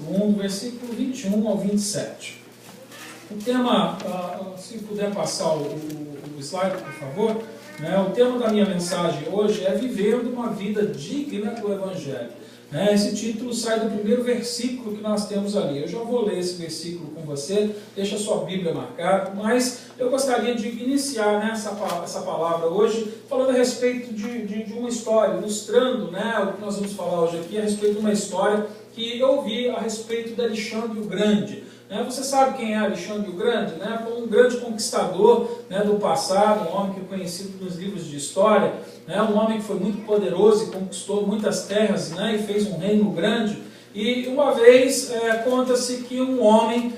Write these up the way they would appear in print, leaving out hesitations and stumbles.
capítulo 1, versículo 21 ao 27. O tema, se puder passar o slide, por favor, né? O tema da minha mensagem hoje é Vivendo uma Vida Digna do Evangelho. Esse título sai do primeiro versículo que nós temos ali. Eu já vou ler esse versículo com você, deixa a sua Bíblia marcada, mas eu gostaria de iniciar essa palavra hoje falando a respeito de uma história, ilustrando o que nós vamos falar hoje aqui, a respeito de uma história que eu ouvi a respeito de Alexandre o Grande. Você sabe quem é Alexandre o Grande? Foi um grande conquistador do passado, um homem que é conhecido nos livros de história, um homem que foi muito poderoso e conquistou muitas terras e fez um reino grande. E uma vez conta-se que um homem,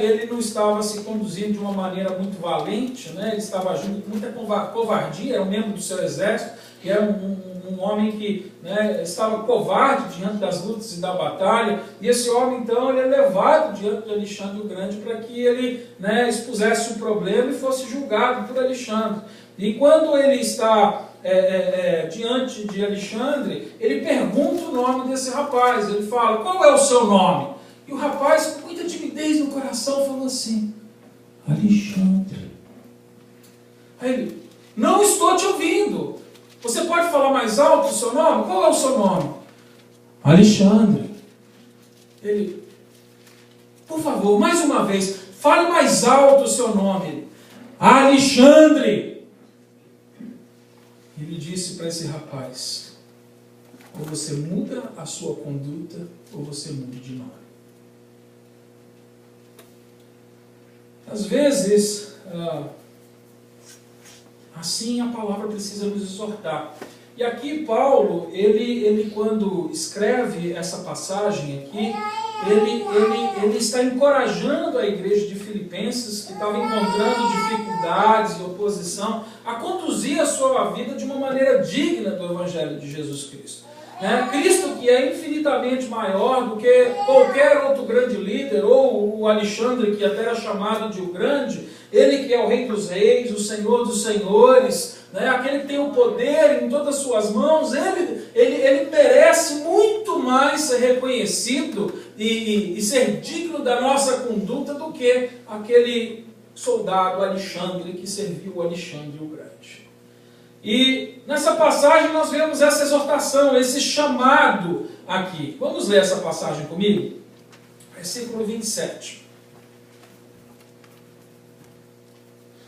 ele não estava se conduzindo de uma maneira muito valente, ele estava agindo com muita covardia, era um membro do seu exército, e era um homem que estava covarde diante das lutas e da batalha, e esse homem então ele é levado diante de Alexandre o Grande para que ele expusesse o problema e fosse julgado por Alexandre. E quando ele está diante de Alexandre, ele pergunta o nome desse rapaz, ele fala: qual é o seu nome? E o rapaz, com muita timidez no coração, falou assim: Alexandre. Aí ele: não estou te ouvindo. Você pode falar mais alto o seu nome? Qual é o seu nome? Alexandre. Ele: por favor, mais uma vez, fale mais alto o seu nome. Ele: Alexandre. Ele disse para esse rapaz: ou você muda a sua conduta, ou você muda de nome. Às vezes, assim a palavra precisa nos exortar. E aqui Paulo, ele quando escreve essa passagem aqui, ele está encorajando a igreja de Filipenses, que estava encontrando dificuldades e oposição, a conduzir a sua vida de uma maneira digna do Evangelho de Jesus Cristo. Cristo, que é infinitamente maior do que qualquer outro grande líder, ou o Alexandre, que até era chamado de o Grande, ele que é o Rei dos Reis, o Senhor dos Senhores, aquele que tem o poder em todas as suas mãos, ele merece muito mais ser reconhecido e ser digno da nossa conduta do que aquele soldado Alexandre que serviu o Alexandre o Grande. E nessa passagem nós vemos essa exortação, esse chamado aqui. Vamos ler essa passagem comigo? Versículo 27.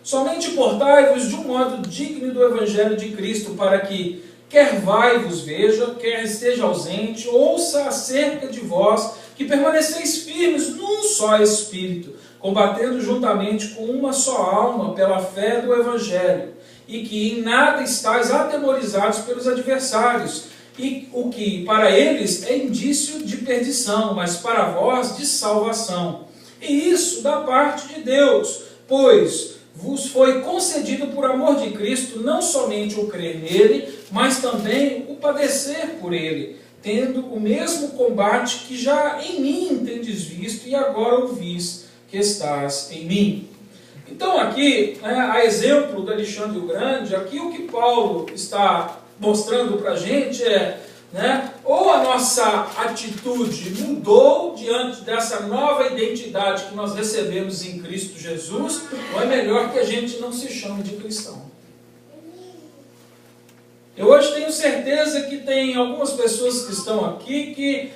Somente portai-vos de um modo digno do Evangelho de Cristo, para que, quer vai vos veja, quer esteja ausente, ouça acerca de vós, que permaneceis firmes num só Espírito, combatendo juntamente com uma só alma pela fé do Evangelho, e que em nada estáis atemorizados pelos adversários, e o que para eles é indício de perdição, mas para vós de salvação. E isso da parte de Deus, pois vos foi concedido por amor de Cristo não somente o crer nele, mas também o padecer por ele, tendo o mesmo combate que já em mim tendes visto e agora ouvis que estás em mim. Então aqui, a exemplo do Alexandre o Grande, aqui o que Paulo está mostrando para a gente é, ou a nossa atitude mudou diante dessa nova identidade que nós recebemos em Cristo Jesus, ou é melhor que a gente não se chame de cristão. Eu hoje tenho certeza que tem algumas pessoas que estão aqui que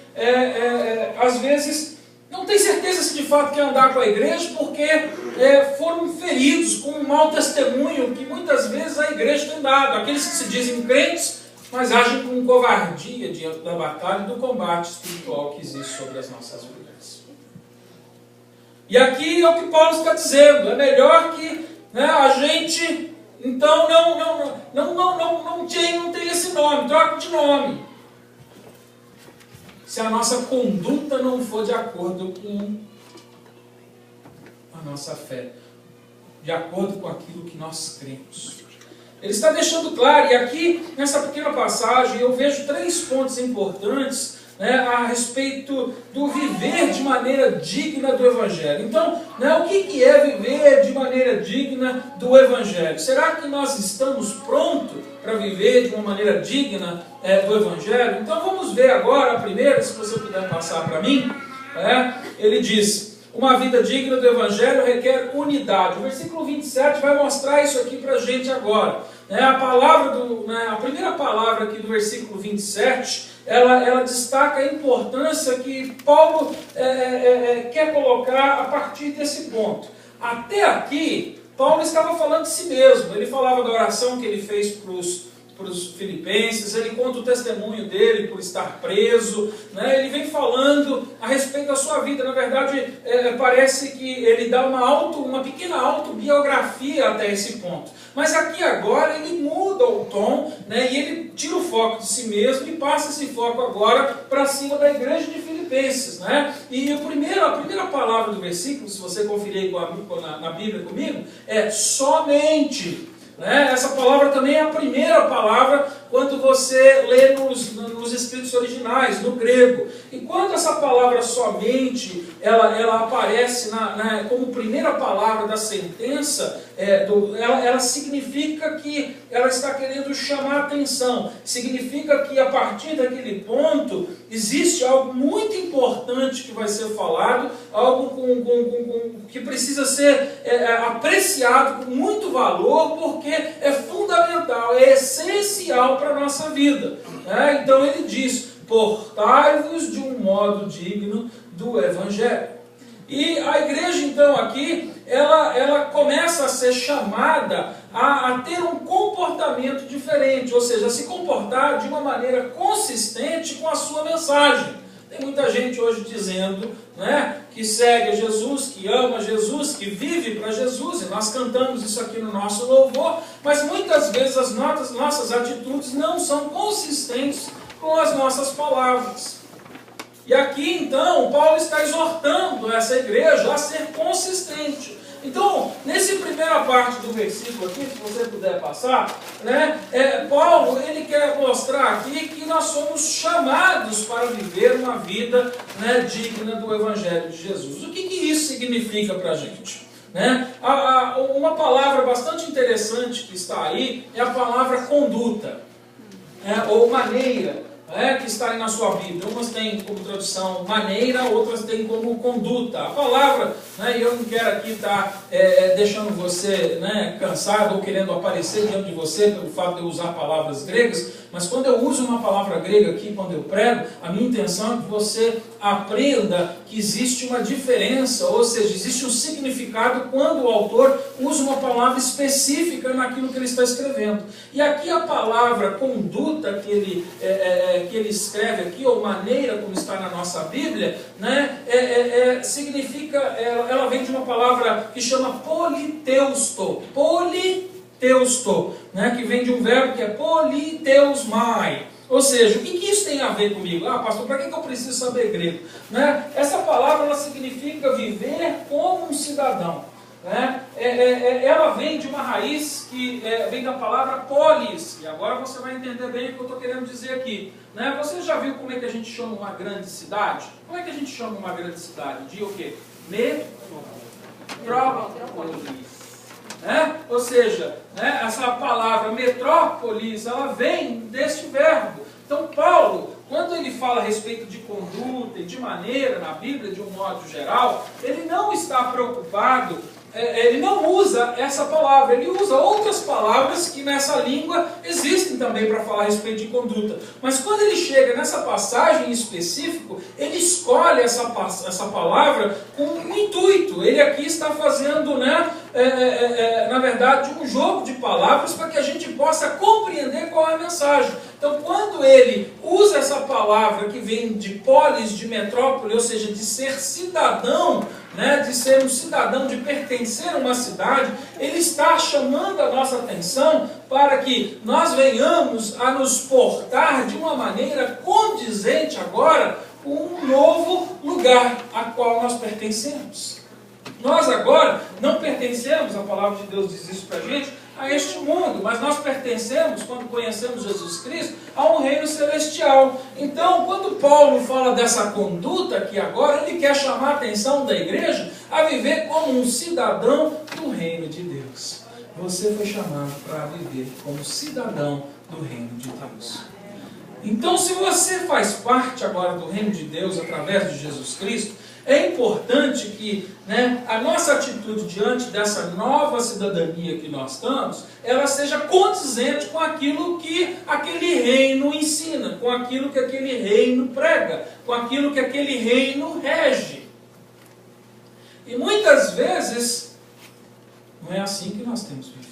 às vezes não tem certeza se de fato quer andar com a igreja porque foram feridos com um mau testemunho que muitas vezes a igreja tem dado. Aqueles que se dizem crentes, mas agem com covardia diante da batalha e do combate espiritual que existe sobre as nossas vidas. E aqui é o que Paulo está dizendo: é melhor que a gente, então, não tem esse nome, troca de nome. Se a nossa conduta não for de acordo com a nossa fé, de acordo com aquilo que nós cremos. Ele está deixando claro, e aqui nessa pequena passagem eu vejo 3 pontos importantes a respeito do viver de maneira digna do Evangelho. Então, o que é viver de maneira digna do Evangelho? Será que nós estamos prontos para viver de uma maneira digna do Evangelho? Então vamos ver agora, primeiro, se você puder passar para mim, Ele diz: uma vida digna do Evangelho requer unidade. O versículo 27 vai mostrar isso aqui para a gente agora. A primeira palavra aqui do versículo 27, ela destaca a importância que Paulo quer colocar a partir desse ponto. Até aqui, Paulo estava falando de si mesmo. Ele falava da oração que ele fez para os filipenses, ele conta o testemunho dele por estar preso, ele vem falando a respeito da sua vida. Na verdade, parece que ele dá uma pequena autobiografia até esse ponto. Mas aqui agora ele muda o tom, e ele tira o foco de si mesmo e passa esse foco agora para cima da igreja de Filipenses. E a primeira palavra do versículo, se você conferir na Bíblia comigo, é somente. Essa palavra também é a primeira palavra quando você lê nos escritos originais, no grego. E quando essa palavra somente, ela aparece como primeira palavra da sentença, ela significa que ela está querendo chamar a atenção. Significa que a partir daquele ponto existe algo muito importante que vai ser falado, algo que precisa ser apreciado com muito valor, porque é fundamental, é essencial para a nossa vida. Então ele diz: portai-vos de um modo digno do Evangelho. E a igreja então aqui, ela começa a ser chamada a ter um comportamento diferente, ou seja, a se comportar de uma maneira consistente com a sua mensagem. Tem muita gente hoje dizendo que segue a Jesus, que ama Jesus, que vive para Jesus, e nós cantamos isso aqui no nosso louvor, mas muitas vezes as nossas atitudes não são consistentes com as nossas palavras. E aqui então Paulo está exortando essa igreja a ser consistente. Então, nessa primeira parte do versículo aqui, se você puder passar, Paulo ele quer mostrar aqui que nós somos chamados para viver uma vida digna do Evangelho de Jesus. O que isso significa para a gente? Uma palavra bastante interessante que está aí é a palavra conduta, ou maneira. Que está aí na sua Bíblia. Umas têm como tradução maneira, outras têm como conduta. A palavra, e eu não quero aqui estar deixando você cansado ou querendo aparecer diante de você pelo fato de eu usar palavras gregas, mas quando eu uso uma palavra grega aqui, quando eu prego, a minha intenção é que você aprenda que existe uma diferença, ou seja, existe um significado quando o autor usa uma palavra específica naquilo que ele está escrevendo. E aqui a palavra conduta que ele escreve aqui, ou maneira como está na nossa Bíblia, significa, ela vem de uma palavra que chama politeusto, que vem de um verbo que é politeusmai. Ou seja, o que isso tem a ver comigo? Pastor, para que eu preciso saber grego? Essa palavra ela significa viver como um cidadão. Ela vem de uma raiz que vem da palavra polis, e agora você vai entender bem o que eu estou querendo dizer aqui. Você já viu como é que a gente chama uma grande cidade? Como é que a gente chama uma grande cidade? De o quê? Metrópolis. Ou seja, essa palavra metrópolis, ela vem deste verbo. Então Paulo, quando ele fala a respeito de conduta e de maneira na Bíblia, de um modo geral, ele não está preocupado, ele não usa essa palavra, ele usa outras palavras que nessa língua existem também para falar a respeito de conduta. Mas quando ele chega nessa passagem em específico, ele escolhe essa palavra com um intuito. Ele aqui está fazendo, na verdade, um jogo de palavras para que a gente possa compreender qual é a mensagem. Então, quando ele usa essa palavra que vem de polis, de metrópole, ou seja, de ser cidadão, de ser um cidadão, de pertencer a uma cidade, ele está chamando a nossa atenção para que nós venhamos a nos portar de uma maneira condizente agora com um novo lugar a qual nós pertencemos. Nós agora não pertencemos, a palavra de Deus diz isso para a gente, a este mundo, mas nós pertencemos, quando conhecemos Jesus Cristo, a um reino celestial. Então, quando Paulo fala dessa conduta aqui agora, ele quer chamar a atenção da igreja a viver como um cidadão do reino de Deus. Você foi chamado para viver como cidadão do reino de Deus. Então, se você faz parte agora do reino de Deus através de Jesus Cristo, é importante que, né, a nossa atitude diante dessa nova cidadania que nós estamos, ela seja condizente com aquilo que aquele reino ensina, com aquilo que aquele reino prega, com aquilo que aquele reino rege. E muitas vezes, não é assim que nós temos vivido.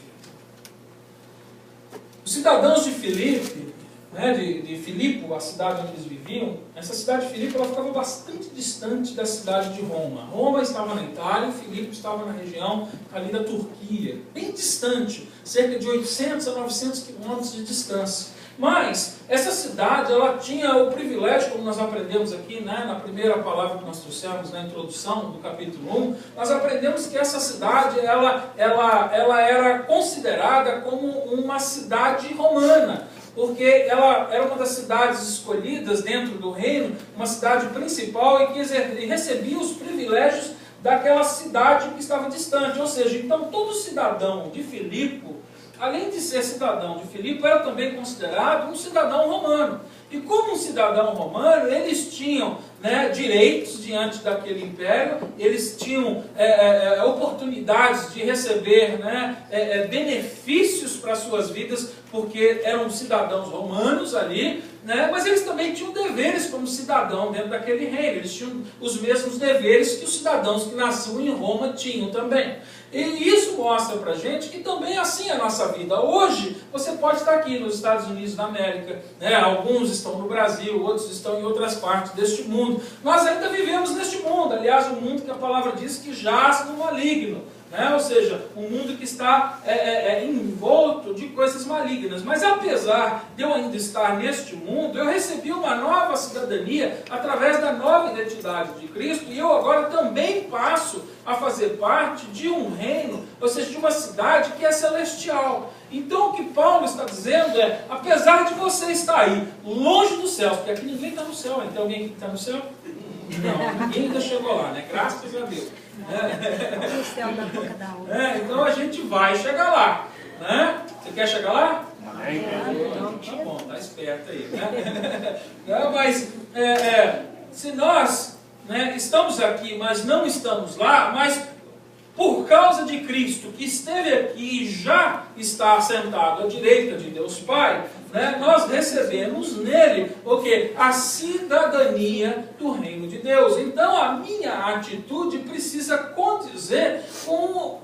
Os cidadãos de Filipe, né, de Filipo, a cidade onde eles viviam, essa cidade de Filipe ela ficava bastante distante da cidade de Roma. Roma estava na Itália, Filipe estava na região ali da Turquia, bem distante, cerca de 800 a 900 quilômetros de distância. Mas essa cidade ela tinha o privilégio, como nós aprendemos aqui, né, na primeira palavra que nós trouxemos na introdução do capítulo 1, nós aprendemos que essa cidade ela era considerada como uma cidade romana, porque ela era uma das cidades escolhidas dentro do reino, uma cidade principal e que recebia os privilégios daquela cidade que estava distante. Ou seja, então todo cidadão de Filipe, além de ser cidadão de Filipe, era também considerado um cidadão romano. E como um cidadão romano, eles tinham, né, direitos diante daquele império, eles tinham oportunidades de receber, né, benefícios para as suas vidas, porque eram cidadãos romanos ali, né, mas eles também tinham deveres como cidadão dentro daquele reino. Eles tinham os mesmos deveres que os cidadãos que nasciam em Roma tinham também. E isso mostra para a gente que também assim é a nossa vida. Hoje, você pode estar aqui nos Estados Unidos da América, né? Alguns estão no Brasil, outros estão em outras partes deste mundo. Nós ainda vivemos neste mundo, aliás, um mundo que a palavra diz que jaz no maligno, né? Ou seja, um mundo que está envolto de coisas malignas. Mas apesar de eu ainda estar neste mundo, eu recebi uma nova cidadania através da nova identidade de Cristo, e eu agora também passo a fazer parte de um reino, ou seja, de uma cidade que é celestial. Então o que Paulo está dizendo é, apesar de você estar aí, longe do céu, porque aqui ninguém está no céu, tem alguém aqui que está no céu? Não, ninguém ainda chegou lá, né? Graças a Deus. O céu da boca da onda. Então a gente vai chegar lá, né? Você quer chegar lá? Tá bom, tá esperto aí, né? Não, mas se nós, né, estamos aqui, mas não estamos lá, mas por causa de Cristo, que esteve aqui e já está sentado à direita de Deus Pai, né, nós recebemos nele o quê? A cidadania do reino de Deus. Então a minha atitude precisa condizer com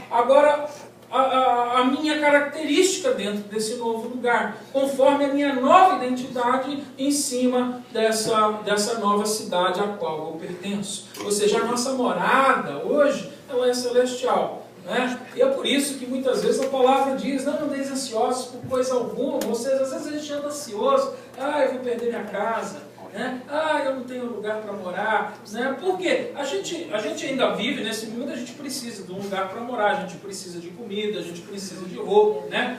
agora a minha característica dentro desse novo lugar, conforme a minha nova identidade em cima dessa nova cidade a qual eu pertenço. Ou seja, a nossa morada hoje ela é celestial, né? E é por isso que muitas vezes a palavra diz, não andeis ansiosos por coisa alguma. Ou seja, às vezes a gente anda ansioso, eu vou perder minha casa, né? Eu não tenho lugar para morar, né? Porque a gente ainda vive nesse mundo, a gente precisa de um lugar para morar, a gente precisa de comida, a gente precisa de roupa, né?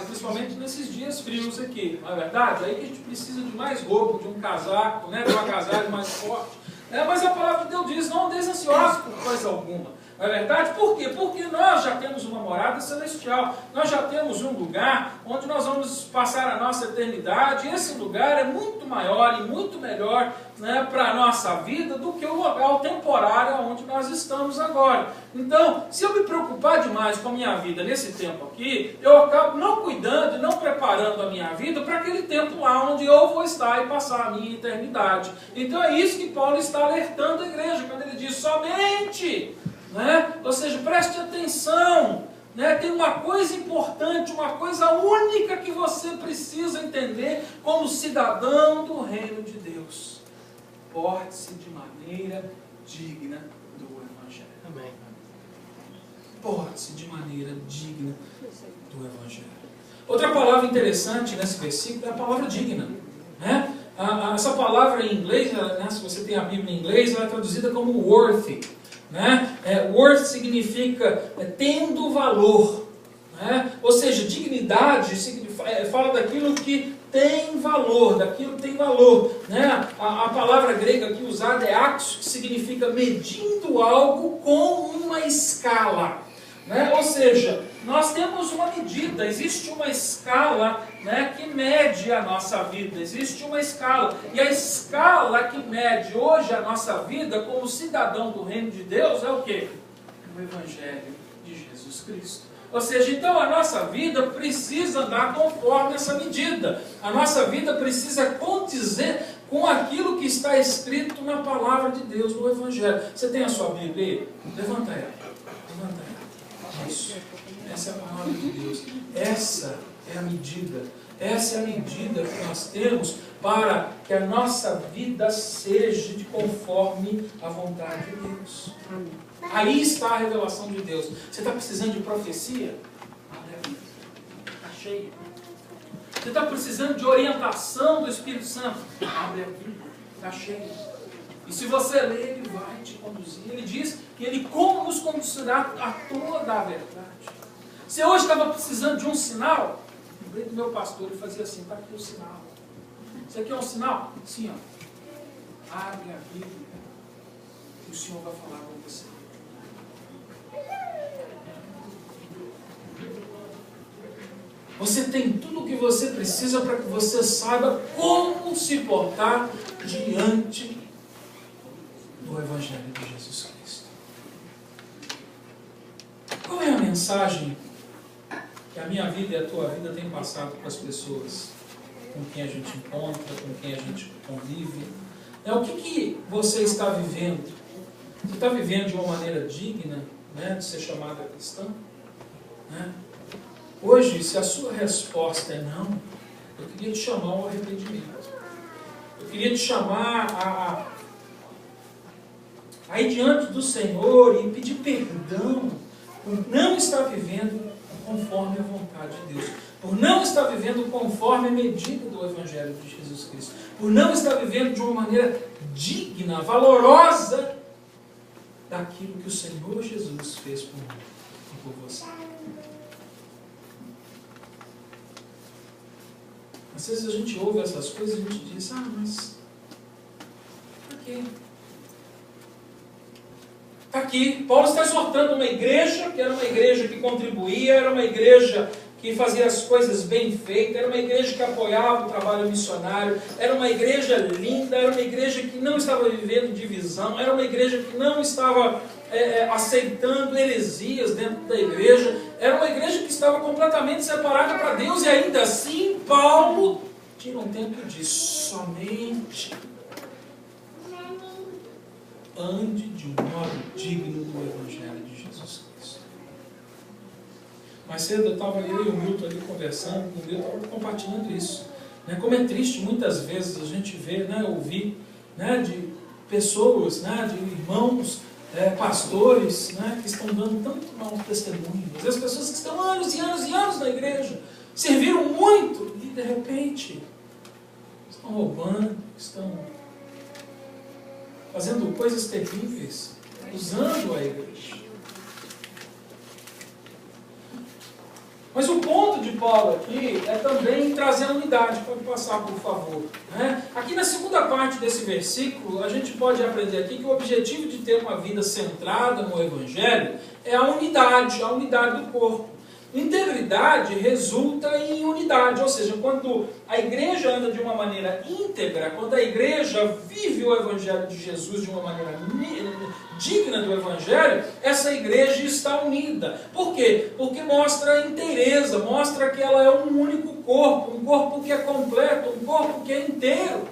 Principalmente nesses dias frios aqui, não é verdade? Aí que a gente precisa de mais roupa, de um casaco, né? De um agasalho mais forte. Mas a palavra de Deus diz, não andeis ansiosos por coisa alguma. Não é verdade? Por quê? Porque nós já temos uma morada celestial. Nós já temos um lugar onde nós vamos passar a nossa eternidade. E esse lugar é muito maior e muito melhor, né, para a nossa vida do que o local temporário onde nós estamos agora. Então, se eu me preocupar demais com a minha vida nesse tempo aqui, eu acabo não cuidando e não preparando a minha vida para aquele tempo lá onde eu vou estar e passar a minha eternidade. Então é isso que Paulo está alertando a igreja, quando ele diz somente... né? Ou seja, preste atenção, né? Tem uma coisa importante, uma coisa única que você precisa entender como cidadão do reino de Deus. Porte-se de maneira digna do Evangelho. Amém. Porte-se de maneira digna do Evangelho. Outra palavra interessante nesse versículo é a palavra digna, né? Essa palavra em inglês, né, se você tem a Bíblia em inglês, ela é traduzida como worthy. Né? Worth significa tendo valor, né? Ou seja, dignidade fala daquilo que tem valor, daquilo que tem valor, né? A palavra grega aqui usada é axos, que significa medindo algo com uma escala. né? Ou seja, nós temos uma medida, existe uma escala, né, que mede a nossa vida, existe uma escala, e a escala que mede hoje a nossa vida como cidadão do reino de Deus é o quê? O Evangelho de Jesus Cristo. Ou seja, então a nossa vida precisa andar conforme essa medida, a nossa vida precisa condizer com aquilo que está escrito na palavra de Deus, no Evangelho. Você tem a sua Bíblia aí? Levanta ela, levanta ela. Isso. Essa é a palavra de Deus. Essa é a medida. Essa é a medida que nós temos para que a nossa vida seja de conforme a vontade de Deus. Aí está a revelação de Deus. Você está precisando de profecia? Abre a Bíblia. Está cheio. Você está precisando de orientação do Espírito Santo? Abre a Bíblia. Está cheio. E se você ler, ele vai te conduzir. Ele diz que ele como nos conduzirá a toda a verdade. Se eu hoje estava precisando de um sinal, lembrei do meu pastor, ele fazia assim, está aqui o sinal. Isso aqui é um sinal? Sim, ó. Abre a Bíblia e o Senhor vai falar com você. Você tem tudo o que você precisa para que você saiba como se portar diante do Evangelho de Jesus Cristo. Qual é a mensagem que a minha vida e a tua vida tem passado para as pessoas com quem a gente encontra, com quem a gente convive? O que você está vivendo? Você está vivendo de uma maneira digna, né, de ser chamada cristã? Né? Hoje, se a sua resposta é não, eu queria te chamar ao arrependimento. Eu queria te chamar a ir diante do Senhor e pedir perdão por não estar vivendo conforme a vontade de Deus, por não estar vivendo conforme a medida do Evangelho de Jesus Cristo, por não estar vivendo de uma maneira digna, valorosa daquilo que o Senhor Jesus fez por mim e por você. Às vezes a gente ouve essas coisas e a gente diz, mas por quê? Está aqui, Paulo está exortando uma igreja, que era uma igreja que contribuía, era uma igreja que fazia as coisas bem feitas, era uma igreja que apoiava o trabalho missionário, era uma igreja linda, era uma igreja que não estava vivendo divisão, era uma igreja que não estava aceitando heresias dentro da igreja, era uma igreja que estava completamente separada para Deus, e ainda assim Paulo tira um tempo e diz, somente ande de um modo digno do Evangelho de Jesus Cristo. Mais cedo eu estava eu e o Milton ali conversando, o Milton estava compartilhando isso. Né? Como é triste muitas vezes a gente ver, né, ouvir, né, de pessoas, né, de irmãos, pastores, né, que estão dando tanto mau testemunho. Às vezes pessoas que estão anos e anos e anos na igreja, serviram muito e de repente estão roubando, estão fazendo coisas terríveis, usando a igreja. Mas o ponto de Paulo aqui é também trazer a unidade. Pode passar, por favor. Né? Aqui na segunda parte desse versículo, a gente pode aprender aqui que o objetivo de ter uma vida centrada no Evangelho é a unidade do corpo. Integridade resulta em unidade, ou seja, quando a igreja anda de uma maneira íntegra, quando a igreja vive o Evangelho de Jesus de uma maneira digna do Evangelho, essa igreja está unida. Por quê? Porque mostra a inteireza, mostra que ela é um único corpo, um corpo que é completo, um corpo que é inteiro.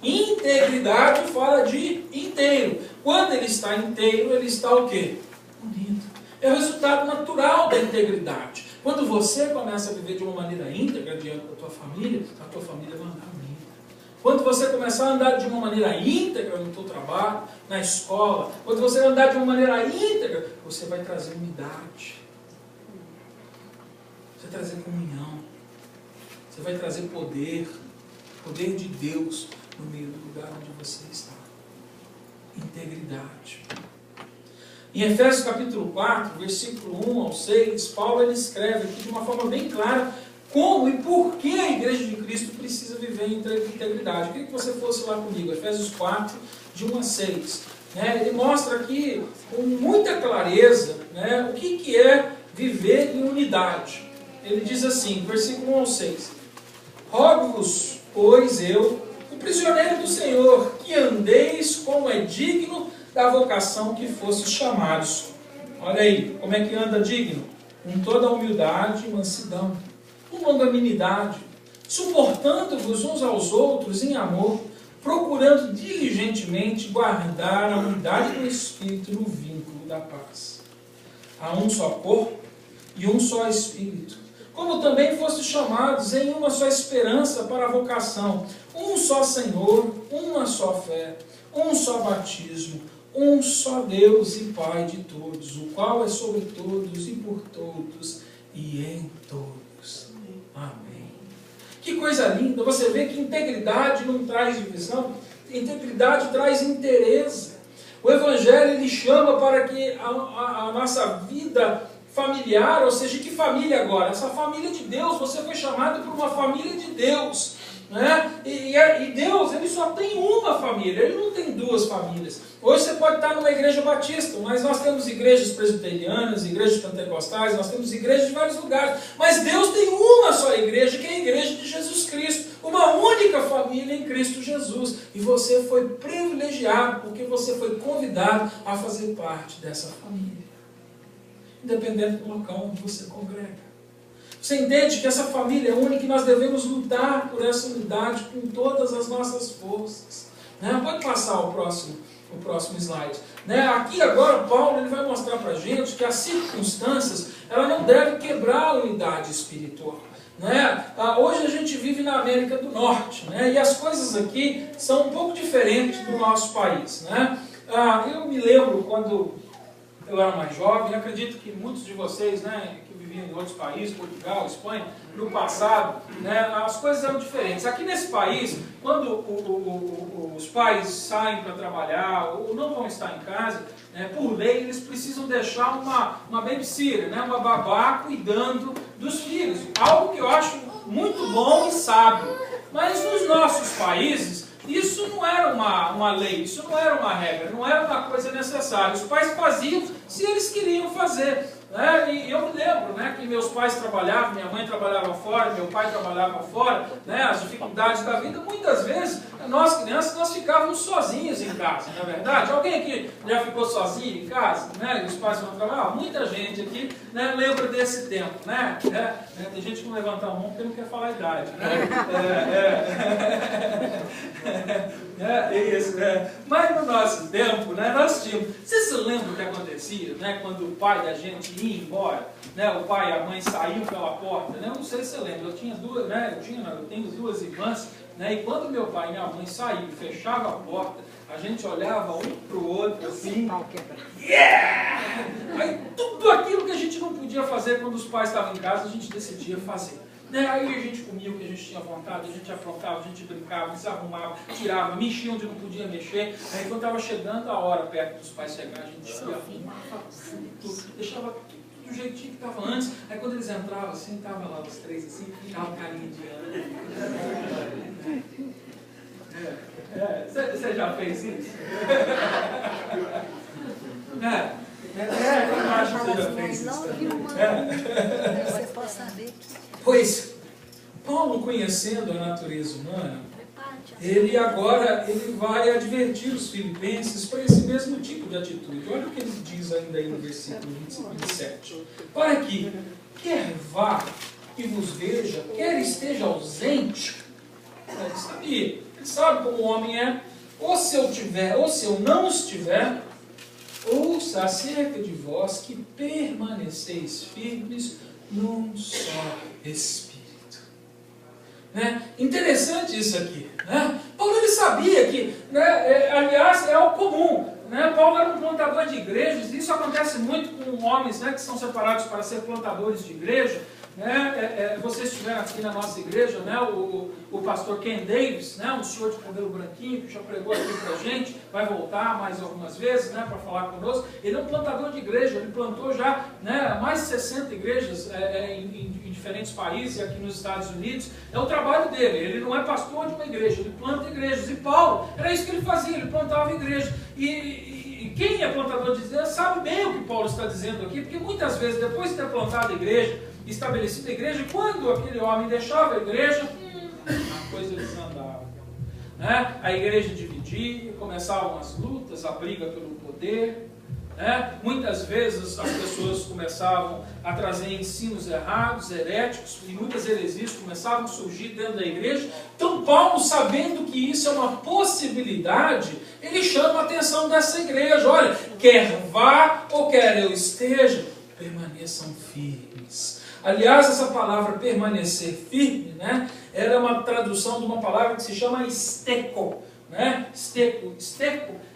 Integridade fala de inteiro. Quando ele está inteiro, ele está o quê? Unido. É o resultado natural da integridade. Quando você começa a viver de uma maneira íntegra diante da tua família vai andar unida. Quando você começar a andar de uma maneira íntegra no teu trabalho, na escola, quando você andar de uma maneira íntegra, você vai trazer unidade. Você vai trazer comunhão. Você vai trazer poder de Deus no meio do lugar onde você está. Integridade. Em Efésios capítulo 4, versículo 1 ao 6, Paulo ele escreve aqui de uma forma bem clara como e por que a igreja de Cristo precisa viver em integridade. Eu queria que você fosse lá comigo, Efésios 4, de 1 a 6. Ele mostra aqui com muita clareza, né, o que é viver em unidade. Ele diz assim, versículo 1 ao 6. Rogo-vos, pois eu, o prisioneiro do Senhor, que andeis como é digno da vocação que fostes chamados. Olha aí, como é que anda digno? Com toda a humildade e mansidão, com longanimidade, suportando-vos uns aos outros em amor, procurando diligentemente guardar a unidade do Espírito no vínculo da paz. Há um só corpo e um só Espírito, como também fostes chamados em uma só esperança para a vocação, um só Senhor, uma só fé, um só batismo, um só Deus e Pai de todos, o qual é sobre todos e por todos e em todos. Amém. Que coisa linda! Você vê que integridade não traz divisão, integridade traz interesse. O Evangelho ele chama para que a nossa vida familiar, ou seja, que família agora? Essa família de Deus, você foi chamado por uma família de Deus. Né? E Deus, ele só tem uma família, ele não tem duas famílias. Hoje você pode estar numa igreja batista, mas nós temos igrejas presbiterianas, igrejas pentecostais, nós temos igrejas de vários lugares. Mas Deus tem uma só igreja, que é a igreja de Jesus Cristo. Uma única família em Cristo Jesus. E você foi privilegiado, porque você foi convidado a fazer parte dessa família. Independente do local onde você congrega. Você entende que essa família é única e nós devemos lutar por essa unidade com todas as nossas forças. Né? Pode passar o próximo slide. Né? Aqui agora Paulo ele vai mostrar para a gente que as circunstâncias ela não devem quebrar a unidade espiritual. Né? Hoje a gente vive na América do Norte, né? E as coisas aqui são um pouco diferentes do nosso país. Né? Eu me lembro quando eu era mais jovem, acredito que muitos de vocês, né, que viviam em outros países, Portugal, Espanha, no passado, né, as coisas eram diferentes. Aqui nesse país, quando os pais saem para trabalhar ou não vão estar em casa, né, por lei, eles precisam deixar uma babysitter, né, uma babá cuidando dos filhos. Algo que eu acho muito bom e sábio. Mas nos nossos países, isso não era uma lei, isso não era uma regra, não era uma coisa necessária. Os pais faziam se eles queriam fazer. Né? E eu me lembro, né, que meus pais trabalhavam, minha mãe trabalhava fora, meu pai trabalhava fora, né, as dificuldades da vida, muitas vezes, nós crianças, nós ficávamos sozinhos em casa, não é verdade? Alguém aqui já ficou sozinho em casa? Né? E os pais vão trabalhar? Muita gente aqui, né, lembra desse tempo. Né? Tem gente que não levanta a mão porque não quer falar a idade. Né? Isso, né? Mas no nosso tempo, né, nós tínhamos... Você se lembra o que acontecia, né, quando o pai da gente ia embora? Né, o pai e a mãe saíam pela porta, né? Eu não sei se você lembra, eu tenho duas irmãs, né? E quando meu pai e minha mãe saíam, fechavam a porta, a gente olhava um para o outro assim, yeah! Aí tudo aquilo que a gente não podia fazer quando os pais estavam em casa, a gente decidia fazer. Né? Aí a gente comia o que a gente tinha vontade, a gente aprontava, a gente brincava, se arrumava, tirava, mexia onde não podia mexer. Aí quando estava chegando a hora perto dos pais chegar, a gente se arrumava tudo, deixava tudo do jeitinho que estava antes. Aí quando eles entravam assim, estavam lá os três assim, ficava carinha de Você já fez isso? Eu acho que você já fez isso. Você pode saber que... Pois, Paulo, conhecendo a natureza humana, ele agora vai advertir os filipenses para esse mesmo tipo de atitude. Olha o que ele diz ainda aí no versículo 27. Para que, quer vá e vos veja, quer esteja ausente, ele sabia, ele sabe como o homem é, ou se eu tiver, ou se eu não estiver, ouça acerca de vós que permaneceis firmes num só Espírito. Né? Interessante isso aqui. Né? Paulo ele sabia que, né, aliás, é o comum. Né? Paulo era um plantador de igrejas, e isso acontece muito com homens, né, que são separados para ser plantadores de igreja. né, vocês estiveram aqui na nossa igreja, né, o pastor Ken Davis, né, um senhor de cabelo branquinho, que já pregou aqui pra gente, vai voltar mais algumas vezes, né, para falar conosco. Ele é um plantador de igreja, ele plantou já, né, mais de 60 igrejas em diferentes países, aqui nos Estados Unidos. É o trabalho dele, ele não é pastor de uma igreja, ele planta igrejas. E Paulo, era isso que ele fazia, ele plantava igreja. E quem é plantador de igreja sabe bem o que Paulo está dizendo aqui, porque muitas vezes, depois de ter plantado a igreja, estabelecido a igreja, quando aquele homem deixava a igreja, a coisa desandava. Né? A igreja dividia, começavam as lutas, a briga pelo poder. Né? Muitas vezes as pessoas começavam a trazer ensinos errados, heréticos, e muitas heresias começavam a surgir dentro da igreja. Então Paulo, sabendo que isso é uma possibilidade, ele chama a atenção dessa igreja. Olha, quer vá ou quer eu esteja, permaneçam firmes. Aliás, essa palavra permanecer firme, né, era uma tradução de uma palavra que se chama esteco. Né? Esteco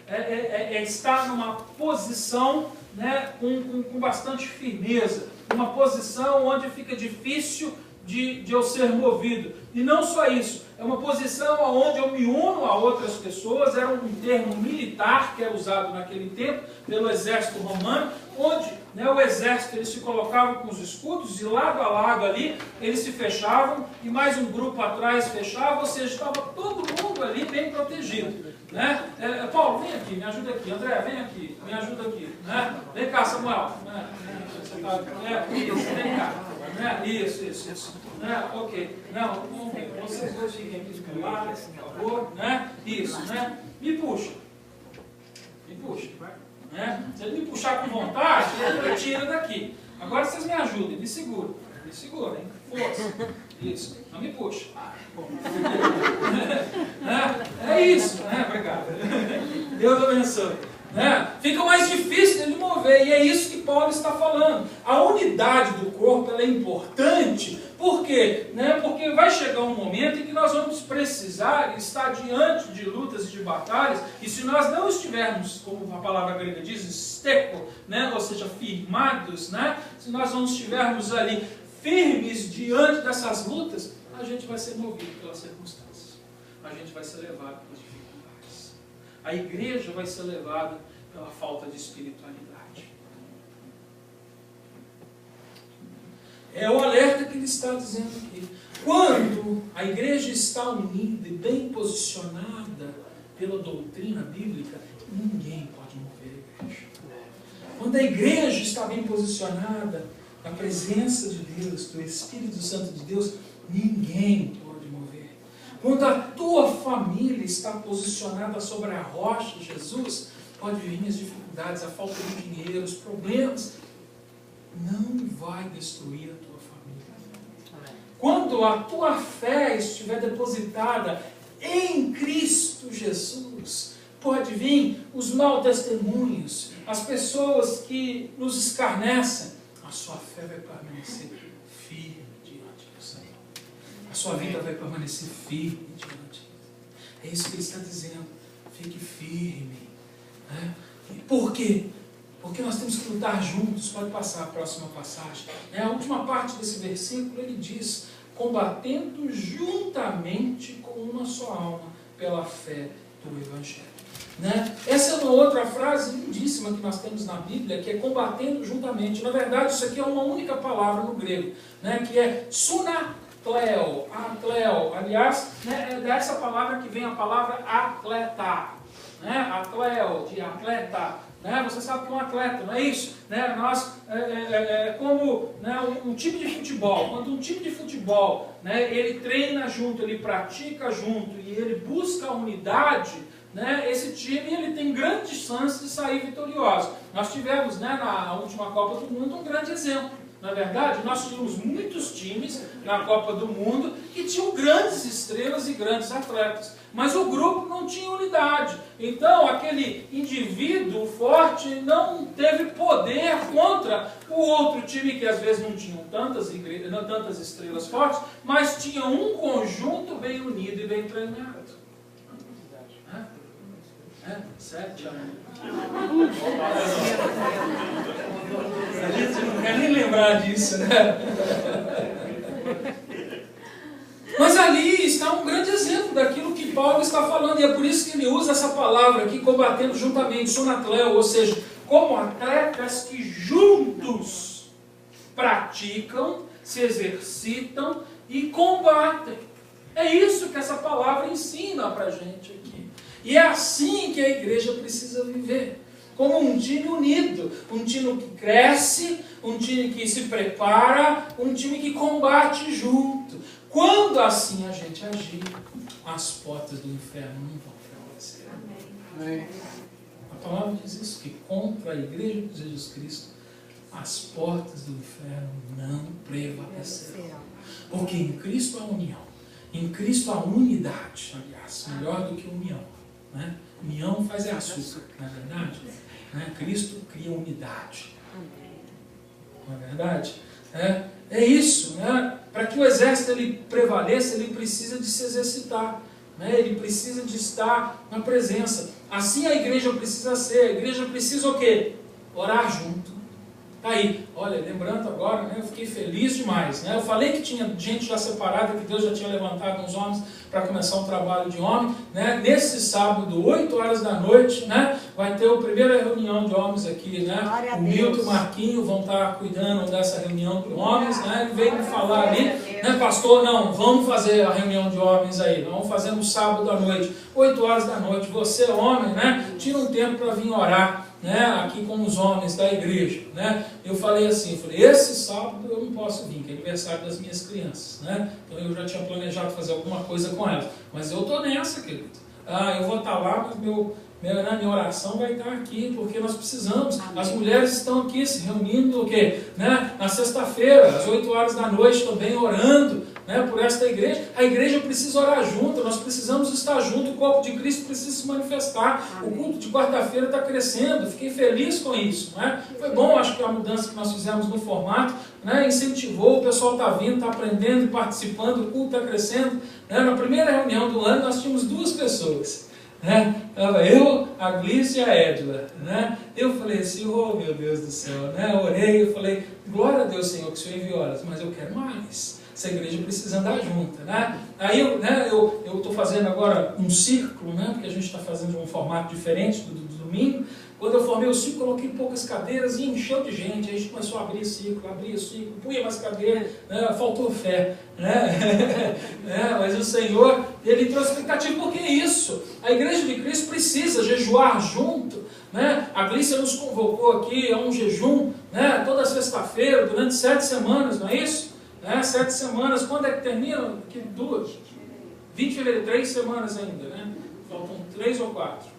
é estar numa posição, né, com bastante firmeza, uma posição onde fica difícil de eu ser movido. E não só isso, é uma posição onde eu me uno a outras pessoas. Era um termo militar que era usado naquele tempo pelo exército romano, onde, né, o exército, eles se colocavam com os escudos e lado a lado ali eles se fechavam e mais um grupo atrás fechava, ou seja, estava todo mundo ali bem protegido. Né? Paulo, vem aqui, me ajuda aqui. André, vem aqui, me ajuda aqui. Né? Vem cá, Samuel. Né? Isso, vem cá. Né? Isso. Né? Ok. Não, vocês dois fiquem aqui do meu lado, por favor. Né? Isso, né? Me puxa. Né? Se ele me puxar com vontade, ele me tira daqui. Agora vocês me ajudem, me segurem, hein? Força. Isso, não me puxa. É isso, né? Obrigado. Deus abençoe. Né? Fica mais difícil de mover, e é isso que Paulo está falando. A unidade do corpo ela é importante, por quê? Né? Porque vai chegar um momento em que nós vamos precisar estar diante de lutas e de batalhas, e se nós não estivermos, como a palavra grega diz, steco, né? Ou seja, firmados, né? Se nós não estivermos ali firmes diante dessas lutas, a gente vai ser movido pelas circunstâncias, a gente vai ser levado pelas dificuldades, a igreja vai ser levada pela falta de espiritualidade. É o alerta que ele está dizendo aqui. Quando a igreja está unida e bem posicionada pela doutrina bíblica, ninguém pode mover a igreja. Quando a igreja está bem posicionada na presença de Deus, do Espírito Santo de Deus, ninguém pode mover. Quando a tua família está posicionada sobre a rocha, Jesus, pode vir as dificuldades, a falta de dinheiro, os problemas, não vai destruir a tua família. Quando a tua fé estiver depositada em Cristo Jesus, pode vir os maus testemunhos, as pessoas que nos escarnecem, a sua fé vai permanecer firme diante do Senhor. A sua vida vai permanecer firme diante de Deus. É isso que ele está dizendo. Fique firme. Né? E por quê? Porque nós temos que lutar juntos. Pode passar a próxima passagem. A última parte desse versículo ele diz: combatendo juntamente com uma só alma pela fé do Evangelho. Né? Essa é uma outra frase lindíssima que nós temos na Bíblia, que é combatendo juntamente. Na verdade, isso aqui é uma única palavra no grego, né? Que é sunatleo, atleo. Aliás, né, é dessa palavra que vem a palavra atleta, né? Atleo, de atleta. Né? Você sabe que é um atleta, não é isso? Né? Nós, como, né, um time de futebol, quando um time de futebol, né, ele treina junto, ele pratica junto e ele busca a unidade, né, esse time ele tem grandes chances de sair vitorioso. Nós tivemos, né, na última Copa do Mundo um grande exemplo. Na verdade, nós tínhamos muitos times na Copa do Mundo que tinham grandes estrelas e grandes atletas, mas o grupo não tinha unidade. Então, aquele indivíduo forte não teve poder contra o outro time, que às vezes não tinham tantas estrelas fortes, mas tinha um conjunto bem unido e bem treinado. 7 anos. A gente não quer nem lembrar disso, né? está falando, e é por isso que ele usa essa palavra aqui, combatendo juntamente, sonatleo, ou seja, como atletas que juntos praticam, se exercitam e combatem. É isso que essa palavra ensina para a gente aqui. E é assim que a igreja precisa viver. Como um time unido, um time que cresce, um time que se prepara, um time que combate junto. Quando assim a gente agir, as portas do inferno não vão prevalecer. Amém. A palavra diz isso, que contra a igreja de Jesus Cristo, as portas do inferno não prevalecerão. Porque em Cristo há união, em Cristo há unidade, aliás, melhor do que união. Né? União faz açúcar, não é verdade? Né? Cristo cria unidade. Não é verdade? É isso, né? Para que o exército ele prevaleça, ele precisa de se exercitar, né? Ele precisa de estar na presença. Assim a igreja precisa ser. A igreja precisa o quê? Orar junto. Tá aí, olha, lembrando agora, né, eu fiquei feliz demais, né? Eu falei que tinha gente já separada, que Deus já tinha levantado uns homens para começar um trabalho de homem, né? Nesse sábado, 8 horas da noite, né, vai ter a primeira reunião de homens aqui, né? O Milton e o Marquinho vão estar cuidando dessa reunião de homens, né? Ele veio me falar ali, né, pastor, não, vamos fazer a reunião de homens aí, vamos fazer no sábado à noite, 8 horas da noite, você homem, né, tira um tempo para vir orar, né, aqui com os homens da igreja, né? Eu falei assim, esse sábado eu não posso vir, que é aniversário das minhas crianças, né? Então eu já tinha planejado fazer alguma coisa com elas, mas eu estou nessa, querido. Eu vou estar lá, mas minha oração vai estar aqui, porque nós precisamos. As mulheres estão aqui se reunindo, o quê? Né? Na sexta-feira, às 8 horas da noite, também orando, né, por esta igreja. A igreja precisa orar junto, nós precisamos estar junto, o corpo de Cristo precisa se manifestar. O culto de quarta-feira está crescendo, fiquei feliz com isso, né? Foi bom, acho que a mudança que nós fizemos no formato, né, incentivou, o pessoal está vindo, está aprendendo, participando, o culto está crescendo, né? Na primeira reunião do ano nós tínhamos 2 pessoas, né? Eu, a Glícia e a Edla, né? Eu falei assim, oh meu Deus do céu, né? Eu orei, eu falei, glória a Deus, Senhor, que o Senhor enviou elas, mas eu quero mais. Essa igreja precisa andar junta, né? Aí eu estou fazendo agora um círculo, né? Porque a gente está fazendo um formato diferente do domingo. Quando eu formei o círculo, coloquei poucas cadeiras e encheu de gente. Aí a gente começou a abrir o círculo, punha mais cadeira, né? Faltou fé, né? Mas o Senhor, Ele trouxe expectativa, porque é isso. A igreja de Cristo precisa jejuar junto, né? A Glícia nos convocou aqui a um jejum, né? Toda sexta-feira, durante 7 semanas, não é isso? 7 semanas, quando é que termina? 2? 20 de fevereiro, 3 semanas ainda, né? Faltam 3 ou 4?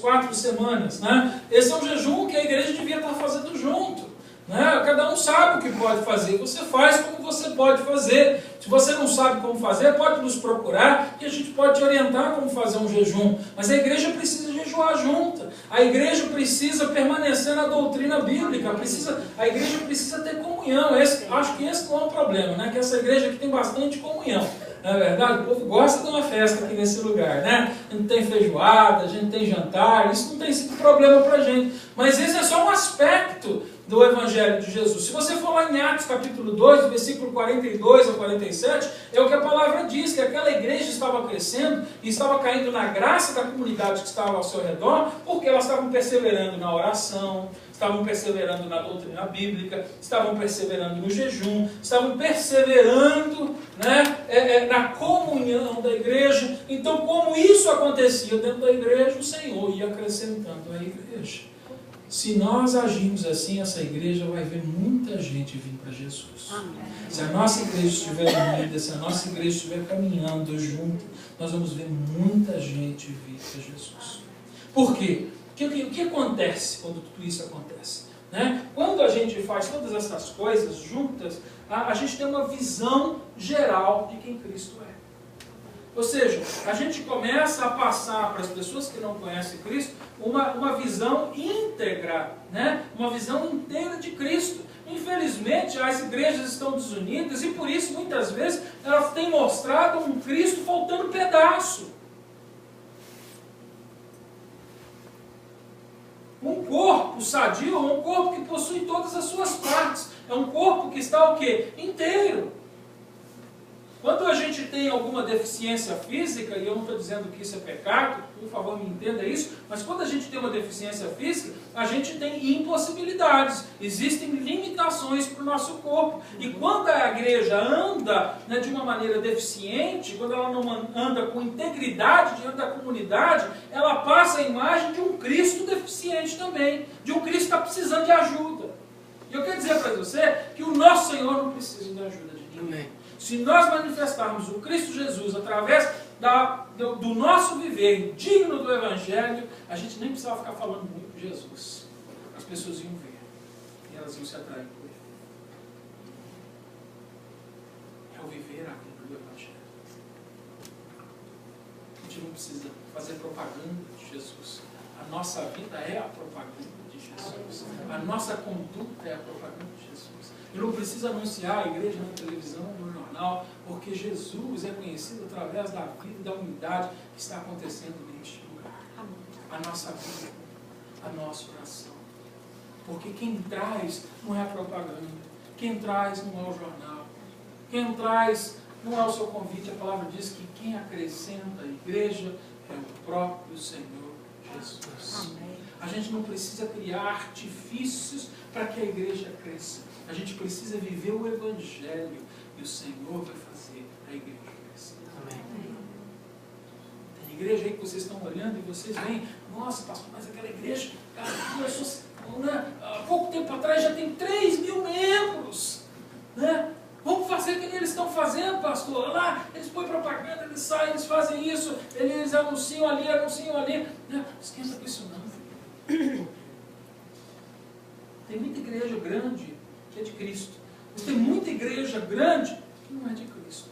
4 semanas, né? Esse é um jejum que a igreja devia estar fazendo junto, né? Cada um sabe o que pode fazer, você faz como você pode fazer. Se você não sabe como fazer, pode nos procurar e a gente pode te orientar como fazer um jejum. Mas a igreja precisa jejuar junta. A igreja precisa permanecer na doutrina bíblica. A igreja precisa ter comunhão. Acho que esse não é um problema, né? Que essa igreja aqui tem bastante comunhão. Não é verdade? O povo gosta de uma festa aqui nesse lugar, né? A gente tem feijoada, a gente tem jantar, isso não tem sido problema para a gente. Mas esse é só um aspecto do Evangelho de Jesus. Se você for lá em Atos capítulo 2, versículo 42 a 47, é o que a palavra diz, que aquela igreja estava crescendo e estava caindo na graça da comunidade que estava ao seu redor, porque elas estavam perseverando na oração, estavam perseverando na doutrina bíblica, estavam perseverando no jejum, estavam perseverando, né, na comunhão da igreja. Então, como isso acontecia dentro da igreja, o Senhor ia acrescentando a igreja. Se nós agirmos assim, essa igreja vai ver muita gente vir para Jesus. Amém. Se a nossa igreja estiver unida, se a nossa igreja estiver caminhando junto, nós vamos ver muita gente vir para Jesus. Por quê? O que acontece quando tudo isso acontece? Né? Quando a gente faz todas essas coisas juntas, a gente tem uma visão geral de quem Cristo é. Ou seja, a gente começa a passar para as pessoas que não conhecem Cristo uma visão íntegra, né? Uma visão inteira de Cristo. Infelizmente, as igrejas estão desunidas e por isso, muitas vezes, elas têm mostrado um Cristo faltando pedaço. Um corpo sadio é um corpo que possui todas as suas partes. É um corpo que está o quê? Inteiro. Quando a gente tem alguma deficiência física, e eu não estou dizendo que isso é pecado, por favor me entenda isso, mas quando a gente tem uma deficiência física, a gente tem impossibilidades, existem limitações para o nosso corpo. E quando a igreja anda, né, de uma maneira deficiente, quando ela não anda com integridade diante da comunidade, ela passa a imagem de um Cristo deficiente também, de um Cristo que está precisando de ajuda. E eu quero dizer para você que o nosso Senhor não precisa de ajuda de ninguém. Se nós manifestarmos o Cristo Jesus através do nosso viver digno do Evangelho, a gente nem precisava ficar falando muito de Jesus. As pessoas iam ver e elas iam se atrair por ele. É o viver a vida do Evangelho. A gente não precisa fazer propaganda de Jesus. A nossa vida é a propaganda de Jesus. A nossa conduta é a propaganda de Jesus. Eu não preciso anunciar a igreja na televisão, no jornal, porque Jesus é conhecido através da vida e da unidade que está acontecendo neste lugar. A nossa vida, a nossa oração. Porque quem traz não é a propaganda, quem traz não é o jornal, quem traz não é o seu convite. A palavra diz que quem acrescenta a igreja é o próprio Senhor Jesus. Amém. A gente não precisa criar artifícios para que a igreja cresça. A gente precisa viver o Evangelho e o Senhor vai fazer a igreja crescer. Amém. Tem igreja aí que vocês estão olhando e vocês veem, nossa, pastor, mas aquela igreja começou, né, há pouco tempo atrás já tem 3.000 membros. Né? Vamos fazer o que eles estão fazendo, pastor. Lá, eles põem propaganda, eles saem, eles fazem isso, eles anunciam ali. Não esquenta com isso não, filho. Tem muita igreja grande que é de Cristo. Mas tem muita igreja grande que não é de Cristo.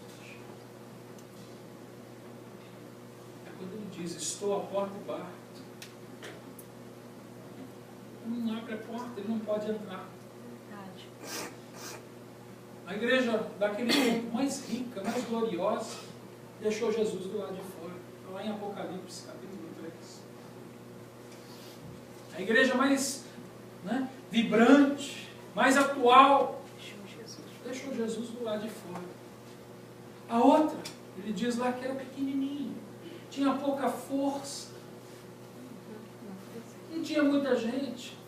É quando ele diz, estou à porta e bato. Ele não abre a porta, ele não pode entrar. A igreja daquele tempo mais rica, mais gloriosa, deixou Jesus do lado de fora. Está lá em Apocalipse, capítulo 3. A igreja mais, né, vibrante, mais atual, deixou Jesus do lado de fora. A outra, ele diz lá que era pequenininho, tinha pouca força, não tinha muita gente.